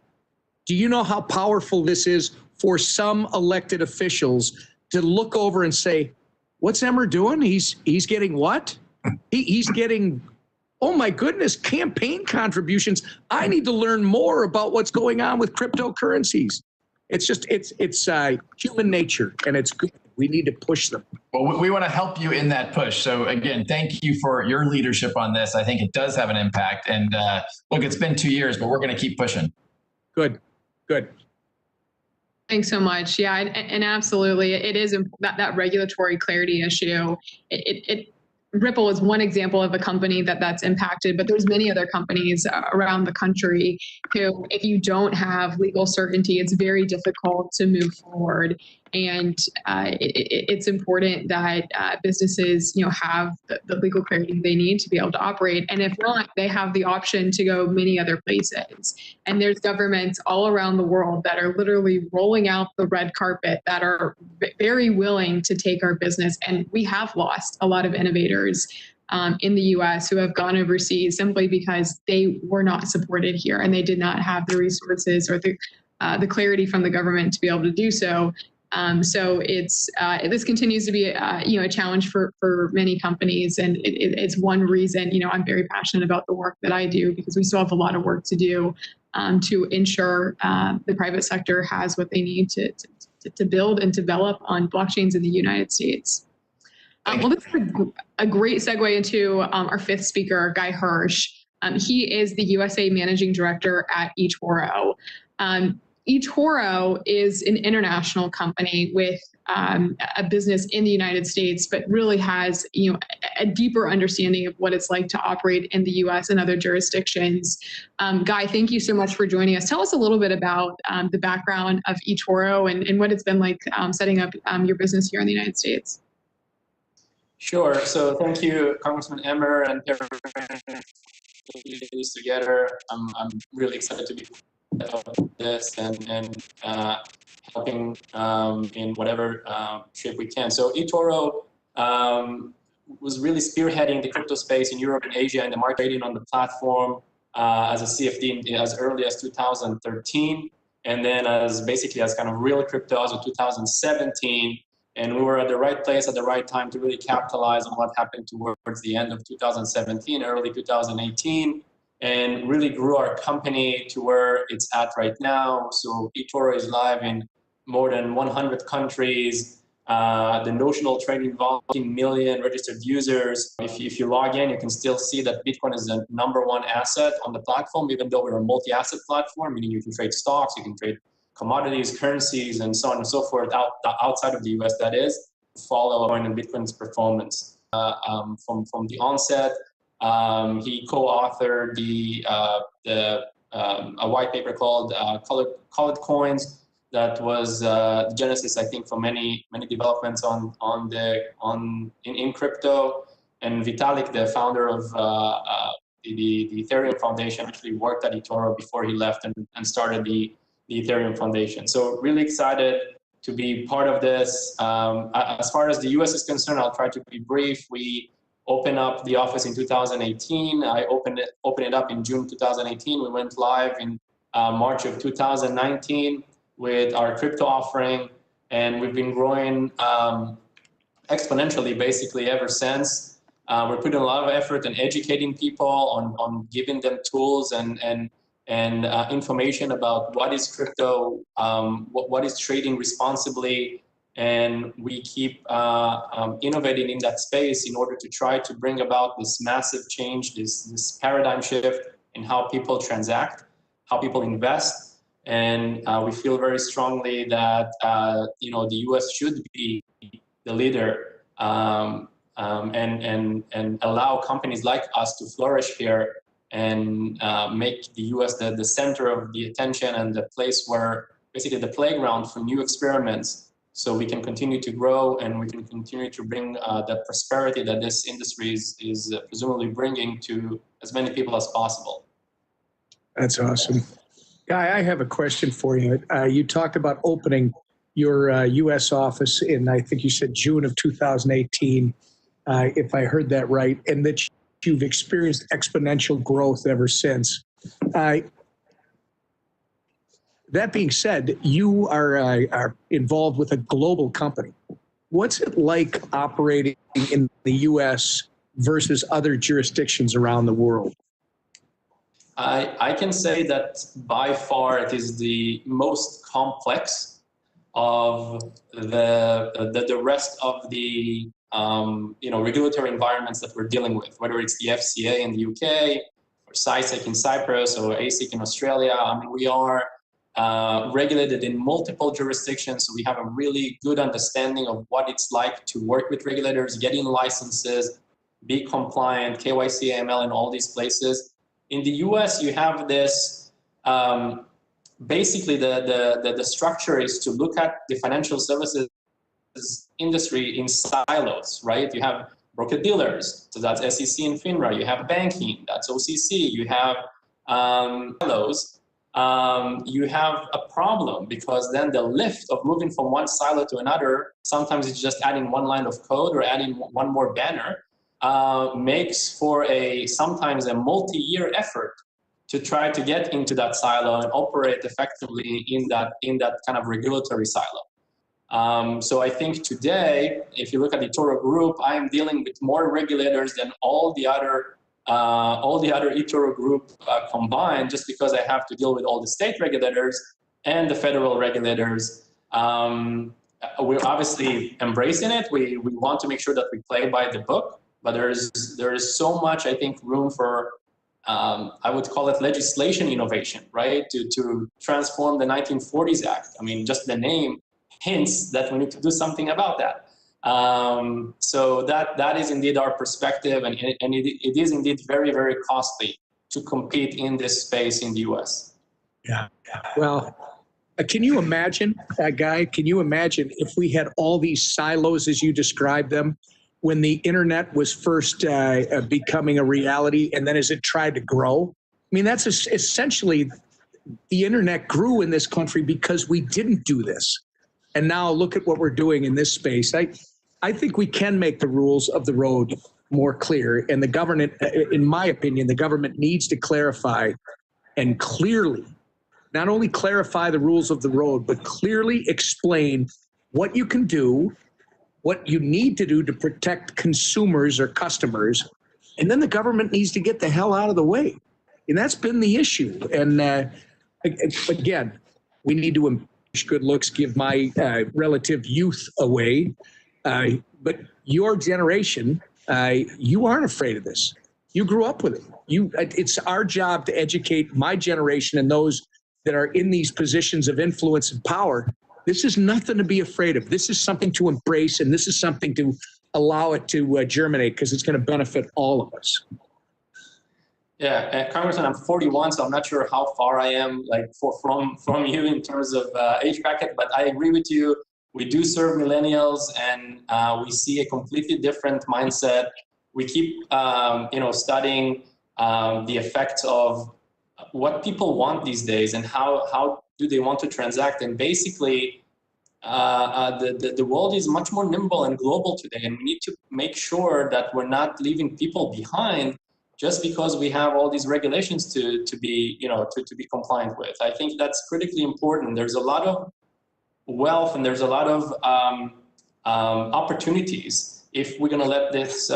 do you know how powerful this is for some elected officials to look over and say, what's Emmer doing? He's getting what? He's getting, oh my goodness, campaign contributions. I need to learn more about what's going on with cryptocurrencies. It's just, it's human nature, and it's good. We need to push them. Well, we want to help you in that push. So again, thank you for your leadership on this. I think it does have an impact. And look, it's been 2 years, but we're going to keep pushing. Good. Thanks so much. Yeah, and absolutely, it is that regulatory clarity issue. Ripple is one example of a company that's impacted, but there's many other companies around the country who, if you don't have legal certainty, it's very difficult to move forward. And it's important that businesses, have the legal clarity they need to be able to operate. And if not, they have the option to go many other places. And there's governments all around the world that are literally rolling out the red carpet, that are very willing to take our business. And we have lost a lot of innovators in the U.S. who have gone overseas simply because they were not supported here and they did not have the resources or the clarity from the government to be able to do so. So this continues to be a challenge for many companies, and it's one reason I'm very passionate about the work that I do, because we still have a lot of work to do to ensure the private sector has what they need to build and develop on blockchains in the United States. Well, this is a great segue into our fifth speaker, Guy Hirsch. He is the USA Managing Director at eToro. eToro is an international company with a business in the United States, but really has a deeper understanding of what it's like to operate in the U.S. and other jurisdictions. Guy, thank you so much for joining us. Tell us a little bit about the background of eToro and what it's been like setting up your business here in the United States. Sure. So thank you, Congressman Emmer and everyone for putting this together. I'm really excited to be part of this and helping in whatever shape we can. So eToro was really spearheading the crypto space in Europe and Asia, and the market trading on the platform as a CFD as early as 2013, and then as kind of real crypto as of 2017. And we were at the right place at the right time to really capitalize on what happened towards the end of 2017, early 2018, and really grew our company to where it's at right now. So eToro is live in more than 100 countries. The notional trading volume, 15 million registered users. If you log in, you can still see that Bitcoin is the #1 asset on the platform, even though we're a multi-asset platform, meaning you can trade stocks, you can trade commodities, currencies, and so on and so forth outside of the US, that is, follow Bitcoin and Bitcoin's performance. From the onset, he co-authored a white paper called Colored Coins, that was the genesis, I think, for many developments in crypto. And Vitalik, the founder of the Ethereum Foundation, actually worked at eToro before he left and started the Ethereum Foundation. So really excited to be part of this. As far as the US is concerned, I'll try to be brief. We opened up the office in 2018. I opened it up in June 2018. We went live in March of 2019 with our crypto offering, and we've been growing exponentially basically ever since. We're putting a lot of effort in educating people on giving them tools and information about what is crypto, what is trading responsibly, and we keep innovating in that space in order to try to bring about this massive change, this paradigm shift in how people transact, how people invest, and we feel very strongly that the U.S. should be the leader and allow companies like us to flourish here and make the U.S. the center of the attention and the place where basically the playground for new experiments, so we can continue to grow and we can continue to bring the prosperity that this industry is presumably bringing to as many people as possible. That's awesome. Guy, I have a question for you. You talked about opening your U.S. office in, I think you said June of 2018, if I heard that right, and that you've experienced exponential growth ever since. That being said, you are involved with a global company. What's it like operating in the U.S. versus other jurisdictions around the world? I can say that by far it is the most complex of the rest of the regulatory environments that we're dealing with, whether it's the FCA in the UK, or CySEC in Cyprus, or ASIC in Australia. I mean, we are regulated in multiple jurisdictions, so we have a really good understanding of what it's like to work with regulators, getting licenses, be compliant, KYC, AML in all these places. In the US, you have this, basically the structure is to look at the financial services industry in silos, right? You have broker-dealers, so that's SEC and FINRA. You have banking, that's OCC. You have silos. You have a problem because then the lift of moving from one silo to another, sometimes it's just adding one line of code or adding one more banner, makes for sometimes a multi-year effort to try to get into that silo and operate effectively in that kind of regulatory silo. So I think today, if you look at the eToro Group, I am dealing with more regulators than all the other eToro Group combined, just because I have to deal with all the state regulators and the federal regulators. We're obviously embracing it. We want to make sure that we play by the book, but there is so much, I think, room for, I would call it legislation innovation, right? To transform the 1940s Act. I mean, just the name hints that we need to do something about that. So that is indeed our perspective, and it is indeed very, very costly to compete in this space in the US. Yeah. Well, can you imagine, Guy, can you imagine if we had all these silos as you described them when the internet was first becoming a reality, and then as it tried to grow? I mean, that's essentially, the internet grew in this country because we didn't do this. And now look at what we're doing in this space. I think we can make the rules of the road more clear. And the government, in my opinion, the government needs to clarify and clearly, not only clarify the rules of the road, but clearly explain what you can do, what you need to do to protect consumers or customers. And then the government needs to get the hell out of the way. And that's been the issue. And again, we need to good looks, give my relative youth away. But your generation, you aren't afraid of this. You grew up with it. It's our job to educate my generation and those that are in these positions of influence and power. This is nothing to be afraid of. This is something to embrace, and this is something to allow it to germinate, because it's going to benefit all of us. Yeah, Congressman, I'm 41, so I'm not sure how far I am from you in terms of age bracket, but I agree with you. We do serve millennials, and we see a completely different mindset. We keep, studying the effects of what people want these days and how do they want to transact. And basically, the world is much more nimble and global today, and we need to make sure that we're not leaving people behind just because we have all these regulations to be compliant with. I think that's critically important. There's a lot of wealth and there's a lot of opportunities if we're going to let this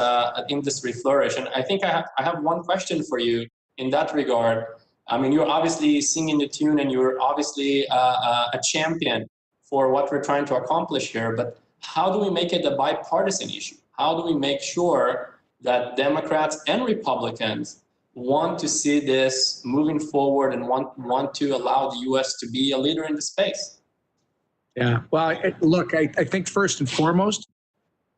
industry flourish. And I think I have one question for you in that regard. I mean, you're obviously singing the tune, and you're obviously a champion for what we're trying to accomplish here. But how do we make it a bipartisan issue? How do we make sure that Democrats and Republicans want to see this moving forward and want to allow the U.S. to be a leader in the space? Yeah, well, look, I think first and foremost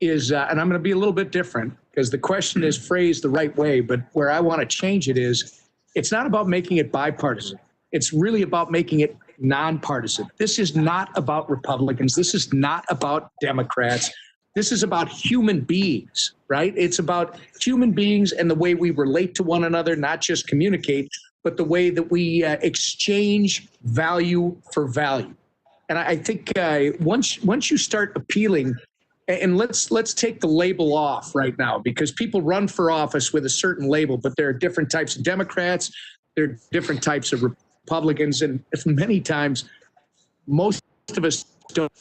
is, and I'm going to be a little bit different because the question is phrased the right way, but where I want to change it is, it's not about making it bipartisan. It's really about making it nonpartisan. This is not about Republicans. This is not about Democrats. This is about human beings, right? It's about human beings and the way we relate to one another, not just communicate, but the way that we exchange value for value. And I think once you start appealing, and let's take the label off right now, because people run for office with a certain label, but there are different types of Democrats, there are different types of Republicans, and many times most of us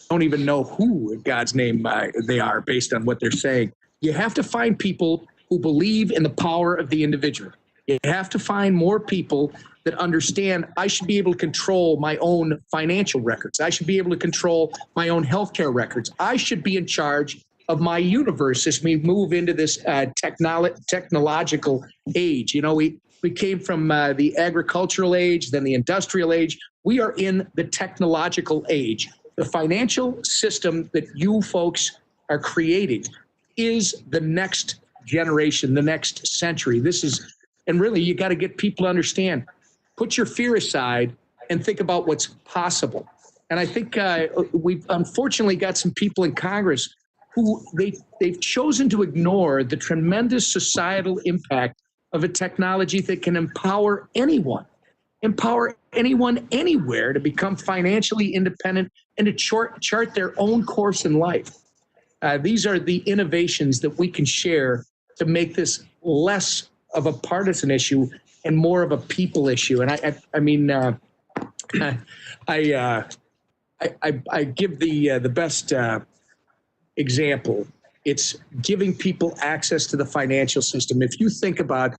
don't even know who in God's name they are based on what they're saying. You have to find people who believe in the power of the individual. You have to find more people that understand I should be able to control my own financial records. I should be able to control my own healthcare records. I should be in charge of my universe as we move into this technological age. You know, we came from the agricultural age, then the industrial age. We are in the technological age. The financial system that you folks are creating is the next generation, the next century. This is, and really, you got to get people to understand, put your fear aside and think about what's possible. And I think we've unfortunately got some people in Congress who they've chosen to ignore the tremendous societal impact of a technology that can empower anyone anywhere to become financially independent and to chart their own course in life. These are the innovations that we can share to make this less of a partisan issue and more of a people issue. And I give the best example. It's giving people access to the financial system. If you think about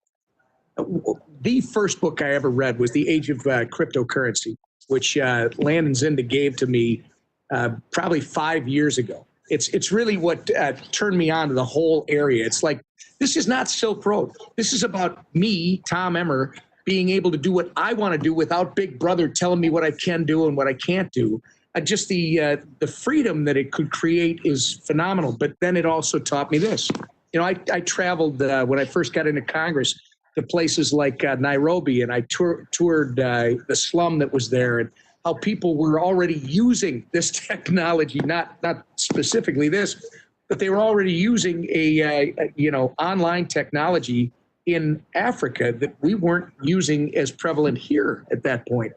the first book I ever read was The Age of Cryptocurrency, which Landon Zinda gave to me probably 5 years ago. It's really what turned me on to the whole area. It's like, this is not Silk Road. This is about me, Tom Emmer, being able to do what I want to do without Big Brother telling me what I can do and what I can't do. Just the freedom that it could create is phenomenal. But then it also taught me this. You know, I traveled when I first got into Congress to places like Nairobi, and I toured the slum that was there, and how people were already using this technology, not specifically this, but they were already using a online technology in Africa that we weren't using as prevalent here at that point.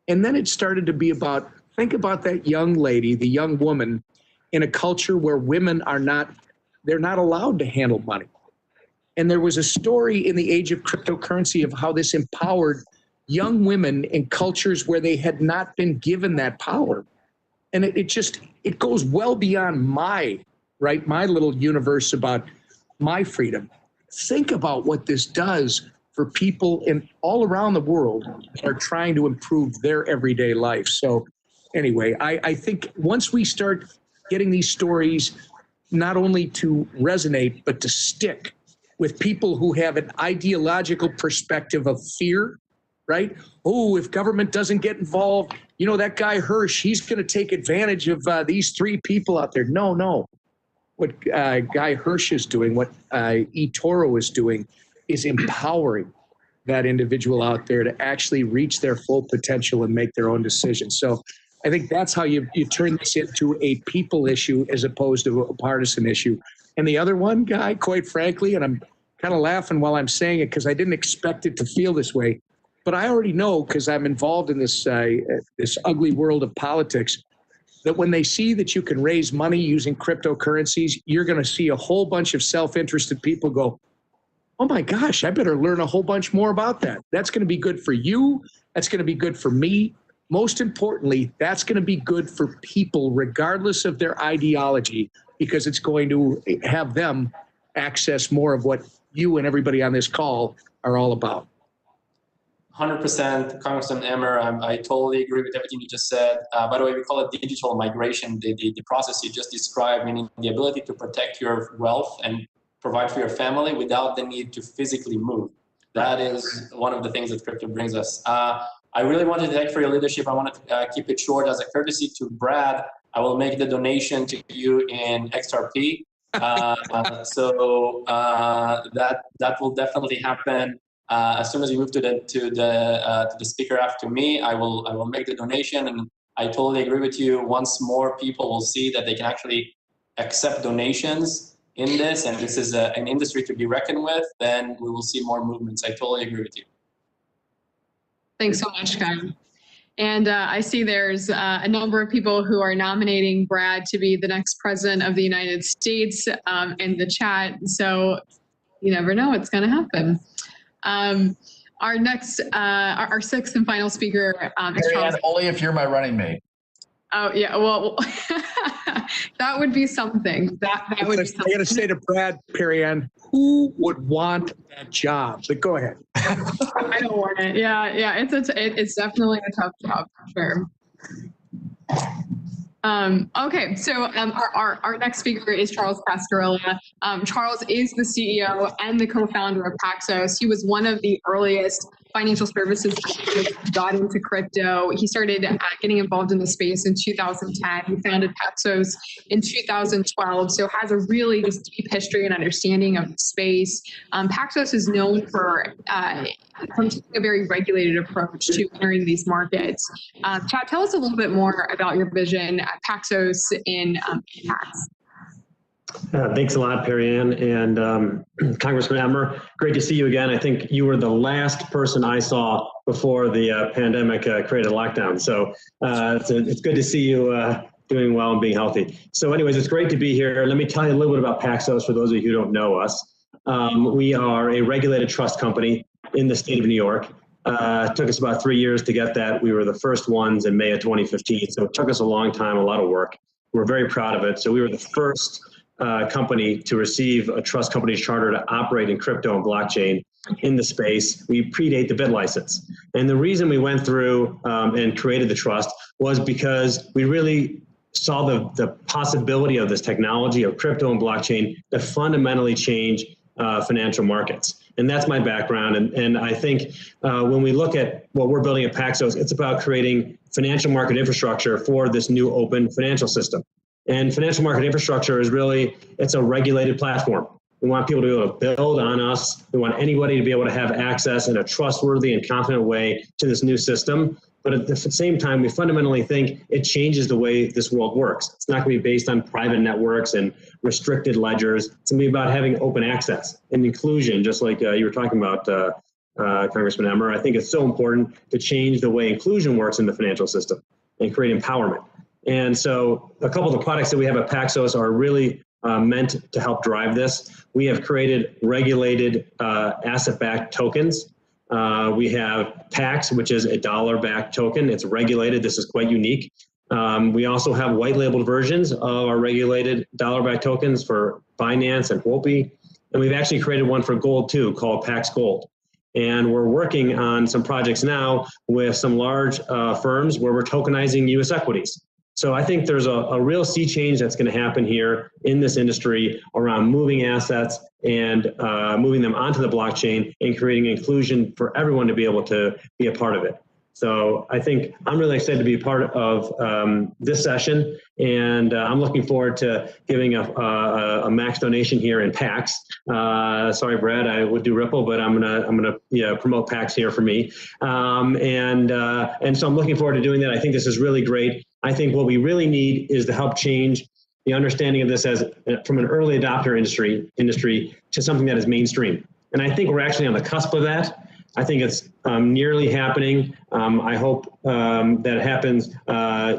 And then it started to be about, think about that young lady, the young woman, in a culture where women they're not allowed to handle money. And there was a story in the age of cryptocurrency of how this empowered young women in cultures where they had not been given that power. And it goes well beyond my little universe about my freedom. Think about what this does for people all around the world that are trying to improve their everyday life. So anyway, I think once we start getting these stories not only to resonate, but to stick with people who have an ideological perspective of fear, right? Oh, if government doesn't get involved, you know, that guy Hirsch, he's going to take advantage of these three people out there. No. What Guy Hirsch is doing, what eToro is doing, is empowering. that individual out there to actually reach their full potential and make their own decisions. So I think that's how you turn this into a people issue as opposed to a partisan issue. And the other one, Guy, quite frankly, and I'm kind of laughing while I'm saying it because I didn't expect it to feel this way, but I already know because I'm involved in this this ugly world of politics, that when they see that you can raise money using cryptocurrencies, you're going to see a whole bunch of self-interested people go, oh my gosh, I better learn a whole bunch more about that. That's going to be good for you. That's going to be good for me. Most importantly, that's going to be good for people regardless of their ideology, because it's going to have them access more of what you and everybody on this call are all about. 100%, Congressman Emmer, I totally agree with everything you just said. By the way, we call it digital migration, the process you just described, meaning the ability to protect your wealth and provide for your family without the need to physically move. That is one of the things that crypto brings us. I really wanted to thank for your leadership. I wanted to keep it short. As a courtesy to Brad, I will make the donation to you in XRP. So that will definitely happen. As soon as you move to the speaker after me, I will make the donation, and I totally agree with you. Once more people will see that they can actually accept donations in this, and this is an industry to be reckoned with, then we will see more movements. I totally agree with you. Thanks so much, Guy. And I see there's a number of people who are nominating Brad to be the next president of the United States in the chat. So you never know what's going to happen. Our next, our sixth and final speaker is Charles. Only if you're my running mate. Oh yeah, well, that would be something. That would be something. I got to say to Brad, Perrianne, who would want that job? But go ahead. I don't want it. Yeah, it's definitely a tough job for sure. Okay, so our next speaker is Charles Castrella. Charles is the CEO and the co-founder of Paxos. He was one of the earliest financial services that got into crypto. He started getting involved in the space in 2010. He founded Paxos in 2012, so has a really just deep history and understanding of the space. Paxos is known for taking a very regulated approach to entering these markets. Chad, tell us a little bit more about your vision at Paxos in Pax. Thanks a lot, Perrianne, and Congressman Emmer. Great to see you again. I think you were the last person I saw before the pandemic created a lockdown. So it's good to see you doing well and being healthy. So anyways, it's great to be here. Let me tell you a little bit about Paxos for those of you who don't know us. We are a regulated trust company in the state of New York. It took us about 3 years to get that. We were the first ones in May of 2015. So it took us a long time, a lot of work. We're very proud of it. So we were the first company to receive a trust company charter to operate in crypto and blockchain in the space. We predate the BIT license. And the reason we went through and created the trust was because we really saw the possibility of this technology of crypto and blockchain to fundamentally change financial markets. And that's my background. And I think when we look at what we're building at Paxos, it's about creating financial market infrastructure for this new open financial system. And financial market infrastructure is really, it's a regulated platform. We want people to be able to build on us. We want anybody to be able to have access in a trustworthy and confident way to this new system. But at the same time, we fundamentally think it changes the way this world works. It's not going to be based on private networks and restricted ledgers. It's going to be about having open access and inclusion, just like you were talking about, Congressman Emmer. I think it's so important to change the way inclusion works in the financial system and create empowerment. And so a couple of the products that we have at Paxos are really meant to help drive this. We have created regulated asset-backed tokens. We have Pax, which is a dollar-backed token. It's regulated. This is quite unique. We also have white-labeled versions of our regulated dollar-backed tokens for Binance and Huobi. And we've actually created one for gold, too, called Pax Gold. And we're working on some projects now with some large firms where we're tokenizing U.S. equities. So I think there's a real sea change that's going to happen here in this industry around moving assets and moving them onto the blockchain and creating inclusion for everyone to be able to be a part of it. So I think I'm really excited to be part of this session, and I'm looking forward to giving a max donation here in Pax. Sorry, Brad, I would do Ripple, but I'm gonna promote Pax here for me, and so I'm looking forward to doing that. I think this is really great. I think what we really need is to help change the understanding of this as from an early adopter industry to something that is mainstream, and I think we're actually on the cusp of that. I think it's nearly happening. I hope that it happens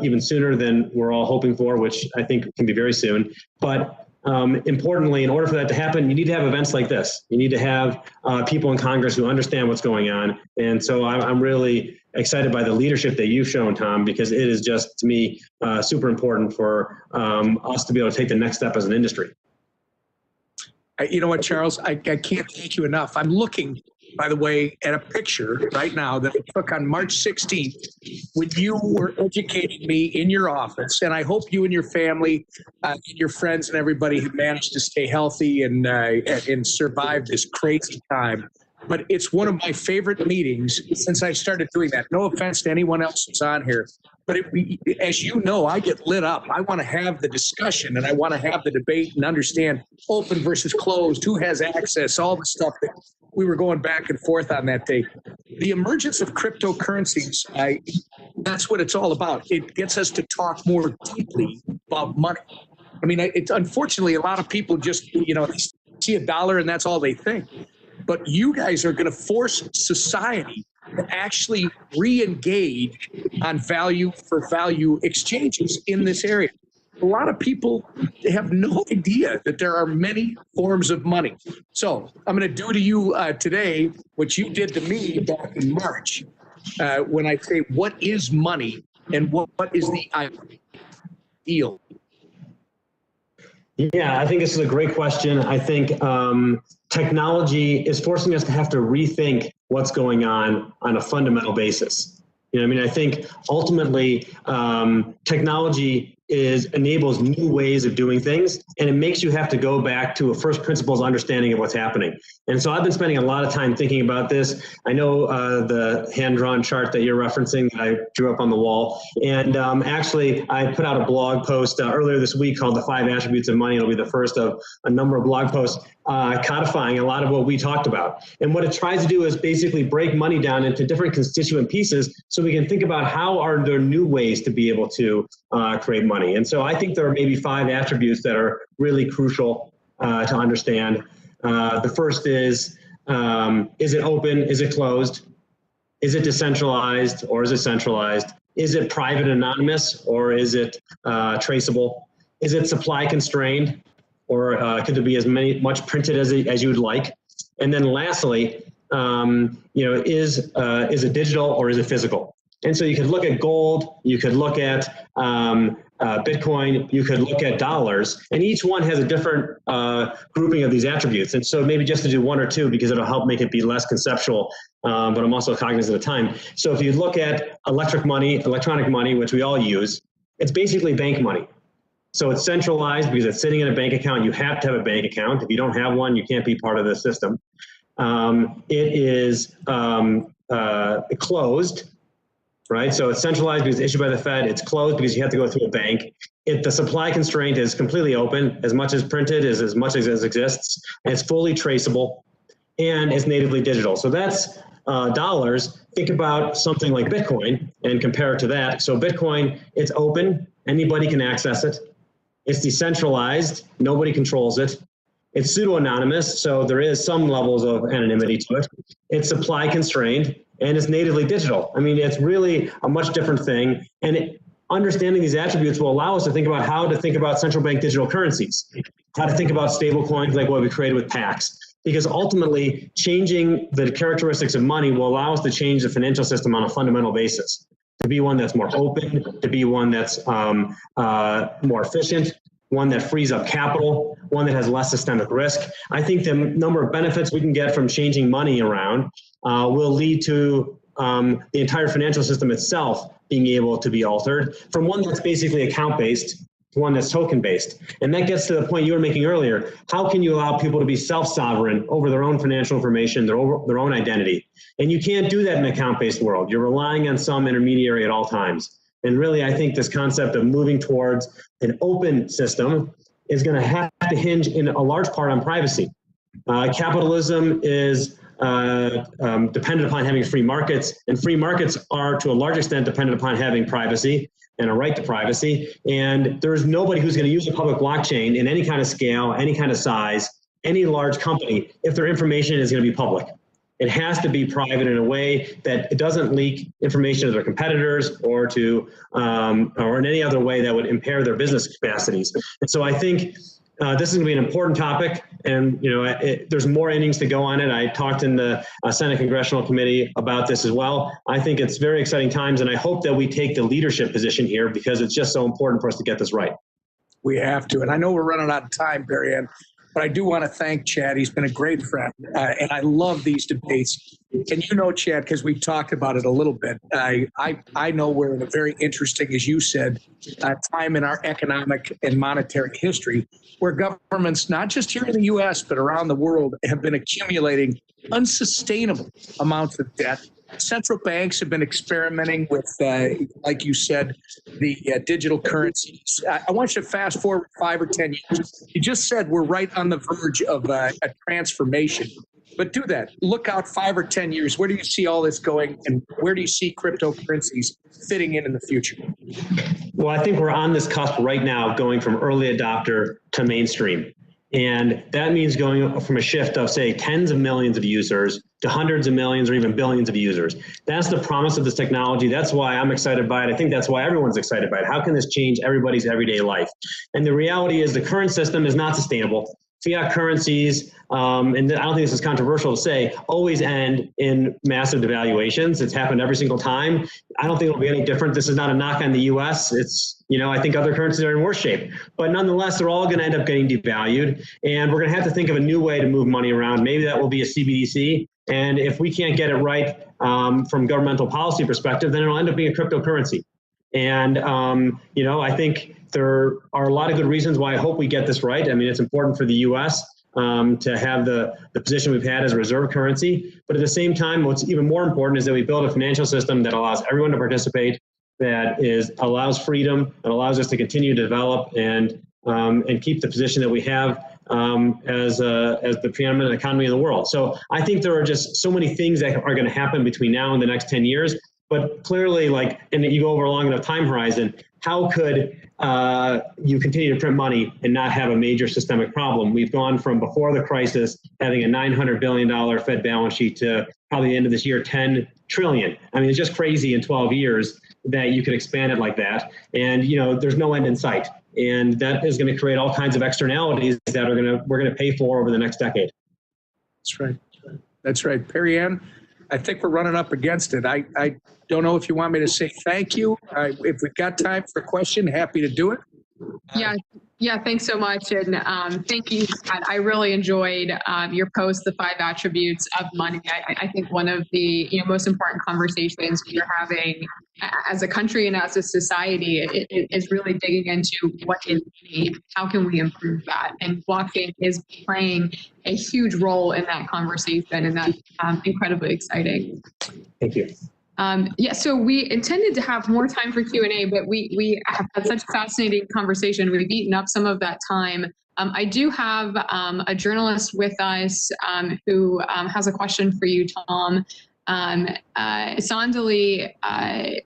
even sooner than we're all hoping for, which I think can be very soon. But importantly, in order for that to happen, you need to have events like this. You need to have people in Congress who understand what's going on. And so I'm really excited by the leadership that you've shown, Tom, because it is just, to me, super important for us to be able to take the next step as an industry. You know what, Charles? I can't thank you enough. I'm looking, by the way, at a picture right now that I took on March 16th when you were educating me in your office. And I hope you and your family and your friends and everybody have managed to stay healthy and survive this crazy time. But it's one of my favorite meetings since I started doing that. No offense to anyone else who's on here. But as you know, I get lit up. I want to have the discussion and I want to have the debate and understand open versus closed, who has access, all the stuff that we were going back and forth on that day. The emergence of cryptocurrencies, that's what it's all about. It gets us to talk more deeply about money. I mean, it's unfortunately a lot of people just, they see $1 and that's all they think. But you guys are going to force society to actually re-engage on value for value exchanges in this area. A lot of people have no idea that there are many forms of money. So I'm going to do to you today what you did to me back in March when I say, what is money and what is the ideal? Yeah, I think this is a great question. I think technology is forcing us to have to rethink what's going on a fundamental basis. I think ultimately technology enables new ways of doing things, and it makes you have to go back to a first principles understanding of what's happening. And so I've been spending a lot of time thinking about this. I know the hand-drawn chart that you're referencing that I drew up on the wall. And actually, I put out a blog post earlier this week called The 5 Attributes of Money. It'll be the first of a number of blog posts codifying a lot of what we talked about. And what it tries to do is basically break money down into different constituent pieces so we can think about how are there new ways to be able to create money. And so I think there are maybe 5 attributes that are really crucial to understand. The first is it open? Is it closed? Is it decentralized or is it centralized? Is it private anonymous or is it traceable? Is it supply constrained or could there be much printed as you would like? And then lastly, is it digital or is it physical? And so you could look at gold, you could look at Bitcoin, you could look at dollars, and each one has a different grouping of these attributes. And so maybe just to do one or two because it'll help make it be less conceptual, but I'm also cognizant of time. So if you look at electronic money, which we all use, it's basically bank money. So it's centralized because it's sitting in a bank account. You have to have a bank account. If you don't have one, you can't be part of the system. It is closed. Right, so it's centralized because it's issued by the Fed. It's closed because you have to go through a bank. The supply constraint is completely open. As much as printed is as much as exists. And it's fully traceable, and it's natively digital. So that's dollars. Think about something like Bitcoin and compare it to that. So Bitcoin, it's open. Anybody can access it. It's decentralized. Nobody controls it. It's pseudo-anonymous, so there is some levels of anonymity to it. It's supply constrained, and it's natively digital. I mean, it's really a much different thing. And understanding these attributes will allow us to think about how to think about central bank digital currencies, how to think about stable coins like what we created with Pax. Because ultimately, changing the characteristics of money will allow us to change the financial system on a fundamental basis, to be one that's more open, to be one that's more efficient, one that frees up capital, one that has less systemic risk. I think the number of benefits we can get from changing money around will lead to the entire financial system itself being able to be altered from one that's basically account-based to one that's token based. And that gets to the point you were making earlier. How can you allow people to be self-sovereign over their own financial information, their own identity? And you can't do that in an account-based world. You're relying on some intermediary at all times. And really, I think this concept of moving towards an open system is going to have to hinge in a large part on privacy. Capitalism is dependent upon having free markets, and free markets are to a large extent dependent upon having privacy and a right to privacy. And there's nobody who's going to use a public blockchain in any kind of scale, any kind of size, any large company, if their information is going to be public. It has to be private in a way that it doesn't leak information to their competitors or to or in any other way that would impair their business capacities. And so I think this is going to be an important topic, and there's more innings to go on it. I talked in the Senate Congressional Committee about this as well. I think it's very exciting times, and I hope that we take the leadership position here because it's just so important for us to get this right. We have to, and I know we're running out of time, Barry Ann, but I do want to thank Chad. He's been a great friend, and I love these debates. And Chad, because we've talked about it a little bit, I know we're in a very interesting, as you said, time in our economic and monetary history where governments, not just here in the U.S., but around the world, have been accumulating unsustainable amounts of debt. Central banks have been experimenting with, like you said, the digital currencies. I want you to fast forward 5 or 10 years. You just said we're right on the verge of a transformation. But do that. Look out 5 or 10 years. Where do you see all this going, and where do you see cryptocurrencies fitting in the future? Well, I think we're on this cusp right now, going from early adopter to mainstream. And that means going from a shift of, say, tens of millions of users to hundreds of millions or even billions of users. That's the promise of this technology. That's why I'm excited by it. I think that's why everyone's excited by it. How can this change everybody's everyday life? And the reality is the current system is not sustainable. Fiat currencies, and I don't think this is controversial to say, always end in massive devaluations. It's happened every single time. I don't think it'll be any different. This is not a knock on the U.S. It's, I think other currencies are in worse shape. But nonetheless, they're all going to end up getting devalued. And we're going to have to think of a new way to move money around. Maybe that will be a CBDC. And if we can't get it right from governmental policy perspective, then it'll end up being a cryptocurrency. And, I think there are a lot of good reasons why I hope we get this right. I mean, it's important for the U.S. To have the position we've had as a reserve currency. But at the same time, what's even more important is that we build a financial system that allows everyone to participate, that allows freedom, and allows us to continue to develop and keep the position that we have as the preeminent economy in the world. So I think there are just so many things that are going to happen between now and the next 10 years. But clearly, and you go over a long enough time horizon, how could you continue to print money and not have a major systemic problem? We've gone from before the crisis having a $900 billion Fed balance sheet to probably the end of this year, 10 trillion. I mean, it's just crazy in 12 years that you could expand it like that. And, there's no end in sight. And that is going to create all kinds of externalities that we're going to pay for over the next decade. That's right. That's right. Barry Ann, I think we're running up against it. I don't know if you want me to say thank you. If we've got time for a question, happy to do it. Yeah, thanks so much. And thank you, Scott. I really enjoyed your post, the 5 attributes of money. I think one of the most important conversations we're having as a country and as a society is really digging into what is money, how can we improve that? And blockchain is playing a huge role in that conversation, and that's incredibly exciting. Thank you. So we intended to have more time for Q&A, but we have had such a fascinating conversation. We've eaten up some of that time. I do have a journalist with us who has a question for you, Tom. Sandali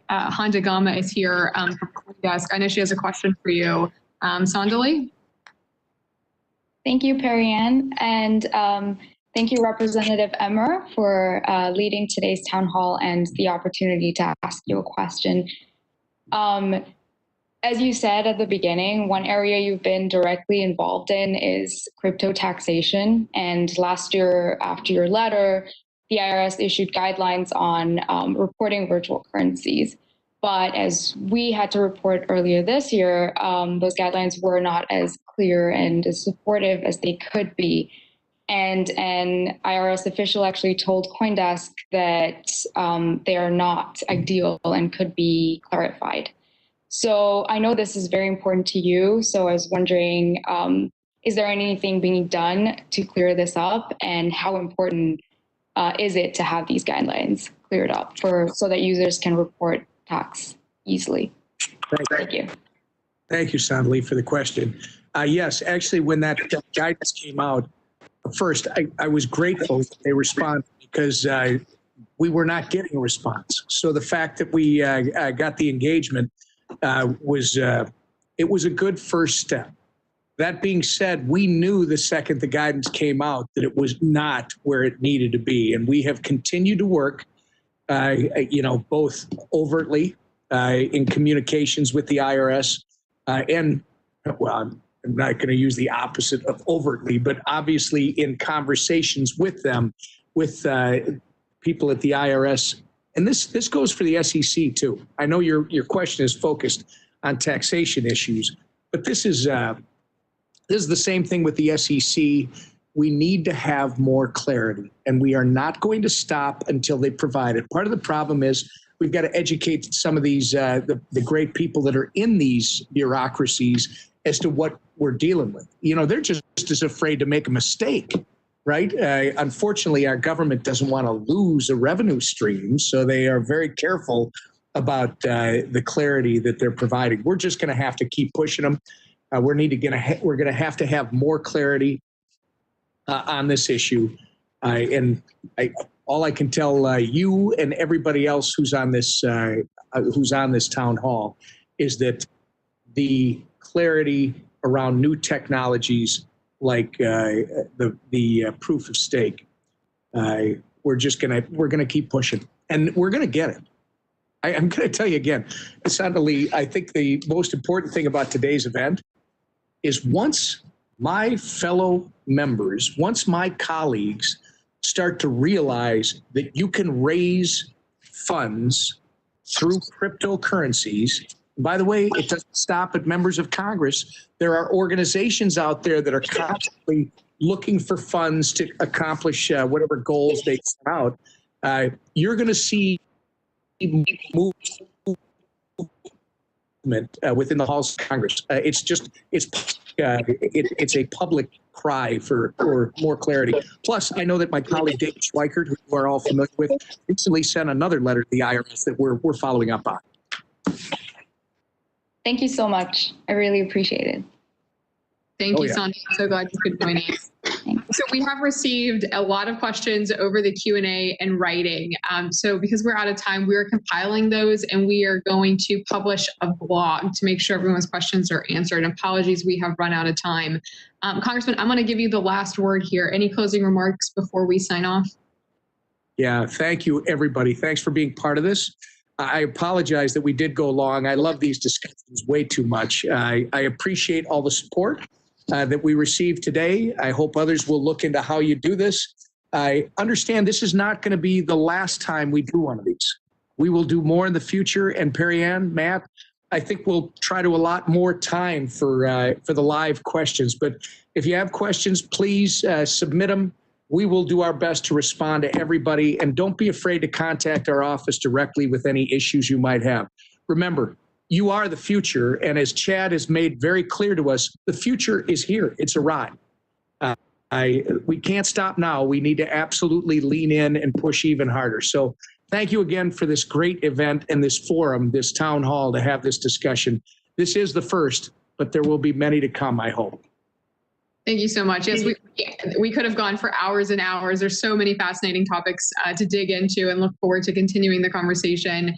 Handagama is here from CoinDesk. I know she has a question for you. Sandali? Thank you, Perry Ann. And thank you, Representative Emmer, for leading today's town hall and the opportunity to ask you a question. As you said at the beginning, one area you've been directly involved in is crypto taxation. And last year, after your letter, the IRS issued guidelines on reporting virtual currencies. But as we had to report earlier this year, those guidelines were not as clear and as supportive as they could be. And an IRS official actually told CoinDesk that they are not ideal and could be clarified. So I know this is very important to you. So I was wondering, is there anything being done to clear this up, and how important is it to have these guidelines cleared up so that users can report tax easily? Thank you. Thank you, Sandali, for the question. Yes, actually, when that guidance came out, first, I was grateful that they responded, because we were not getting a response. So the fact that we got the engagement was a good first step. That being said, we knew the second the guidance came out that it was not where it needed to be, and we have continued to work, both overtly in communications with the IRS, and well, I'm not going to use the opposite of overtly, but obviously in conversations with them, with people at the IRS. And this goes for the SEC too. I know your question is focused on taxation issues, but this is the same thing with the SEC. We need to have more clarity, and we are not going to stop until they provide it. Part of the problem is we've got to educate some of these the great people that are in these bureaucracies as to what we're dealing with. They're just as afraid to make a mistake, right? Unfortunately, our government doesn't want to lose a revenue stream, so they are very careful about the clarity that they're providing. We're just going to have to keep pushing them. We're going to have to have more clarity on this issue, all I can tell you and everybody else who's on this town hall is that the clarity around new technologies like the proof of stake, we're gonna keep pushing, and we're gonna get it. I'm going to tell you again, Sandali, I think the most important thing about today's event is once my fellow members, once my colleagues start to realize that you can raise funds through cryptocurrencies. By the way, it doesn't stop at members of Congress. There are organizations out there that are constantly looking for funds to accomplish whatever goals they set out. You're going to see movement within the halls of Congress. It's a public cry for more clarity. Plus, I know that my colleague David Schweikert, who you are all familiar with, recently sent another letter to the IRS that we're following up on. Thank you so much. I really appreciate it. Thank you, Sandra. I'm so glad you could join us. So we have received a lot of questions over the Q&A and writing. So because we're out of time, we are compiling those, and we are going to publish a blog to make sure everyone's questions are answered. And apologies, we have run out of time. Congressman, I'm going to give you the last word here. Any closing remarks before we sign off? Yeah, thank you, everybody. Thanks for being part of this. I apologize that we did go long. I love these discussions way too much. I appreciate all the support that we received today. I hope others will look into how you do this. I understand this is not going to be the last time we do one of these. We will do more in the future. And Perry Ann, Matt, I think we'll try to allot more time for the live questions. But if you have questions, please submit them. We will do our best to respond to everybody. And don't be afraid to contact our office directly with any issues you might have. Remember, you are the future, and as Chad has made very clear to us, the future is here. It's arrived. We can't stop now. We need to absolutely lean in and push even harder. So thank you again for this great event and this forum, this town hall, to have this discussion. This is the first, but there will be many to come, I hope. Thank you so much. Yes, we could have gone for hours and hours. There's so many fascinating topics to dig into, and look forward to continuing the conversation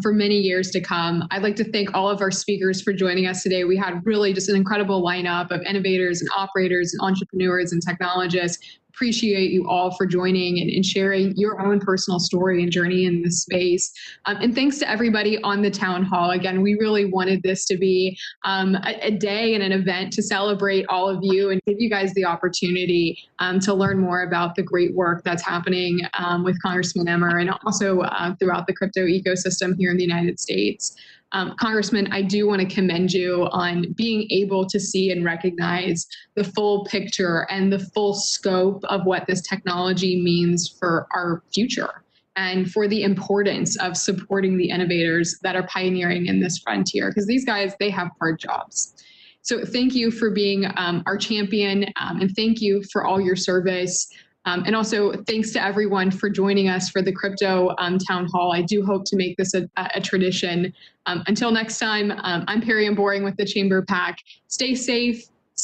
for many years to come. I'd like to thank all of our speakers for joining us today. We had really just an incredible lineup of innovators and operators and entrepreneurs and technologists. Appreciate you all for joining and sharing your own personal story and journey in this space. And thanks to everybody on the town hall. Again, we really wanted this to be a day and an event to celebrate all of you and give you guys the opportunity to learn more about the great work that's happening with Congressman Emmer, and also throughout the crypto ecosystem here in the United States. Congressman, I do want to commend you on being able to see and recognize the full picture and the full scope of what this technology means for our future and for the importance of supporting the innovators that are pioneering in this frontier, because these guys, they have hard jobs. So thank you for being our champion, and thank you for all your service. And also thanks to everyone for joining us for the crypto town hall. I do hope to make this a tradition. Until next time, I'm Perry and Boring with the Chamber PAC. Stay safe,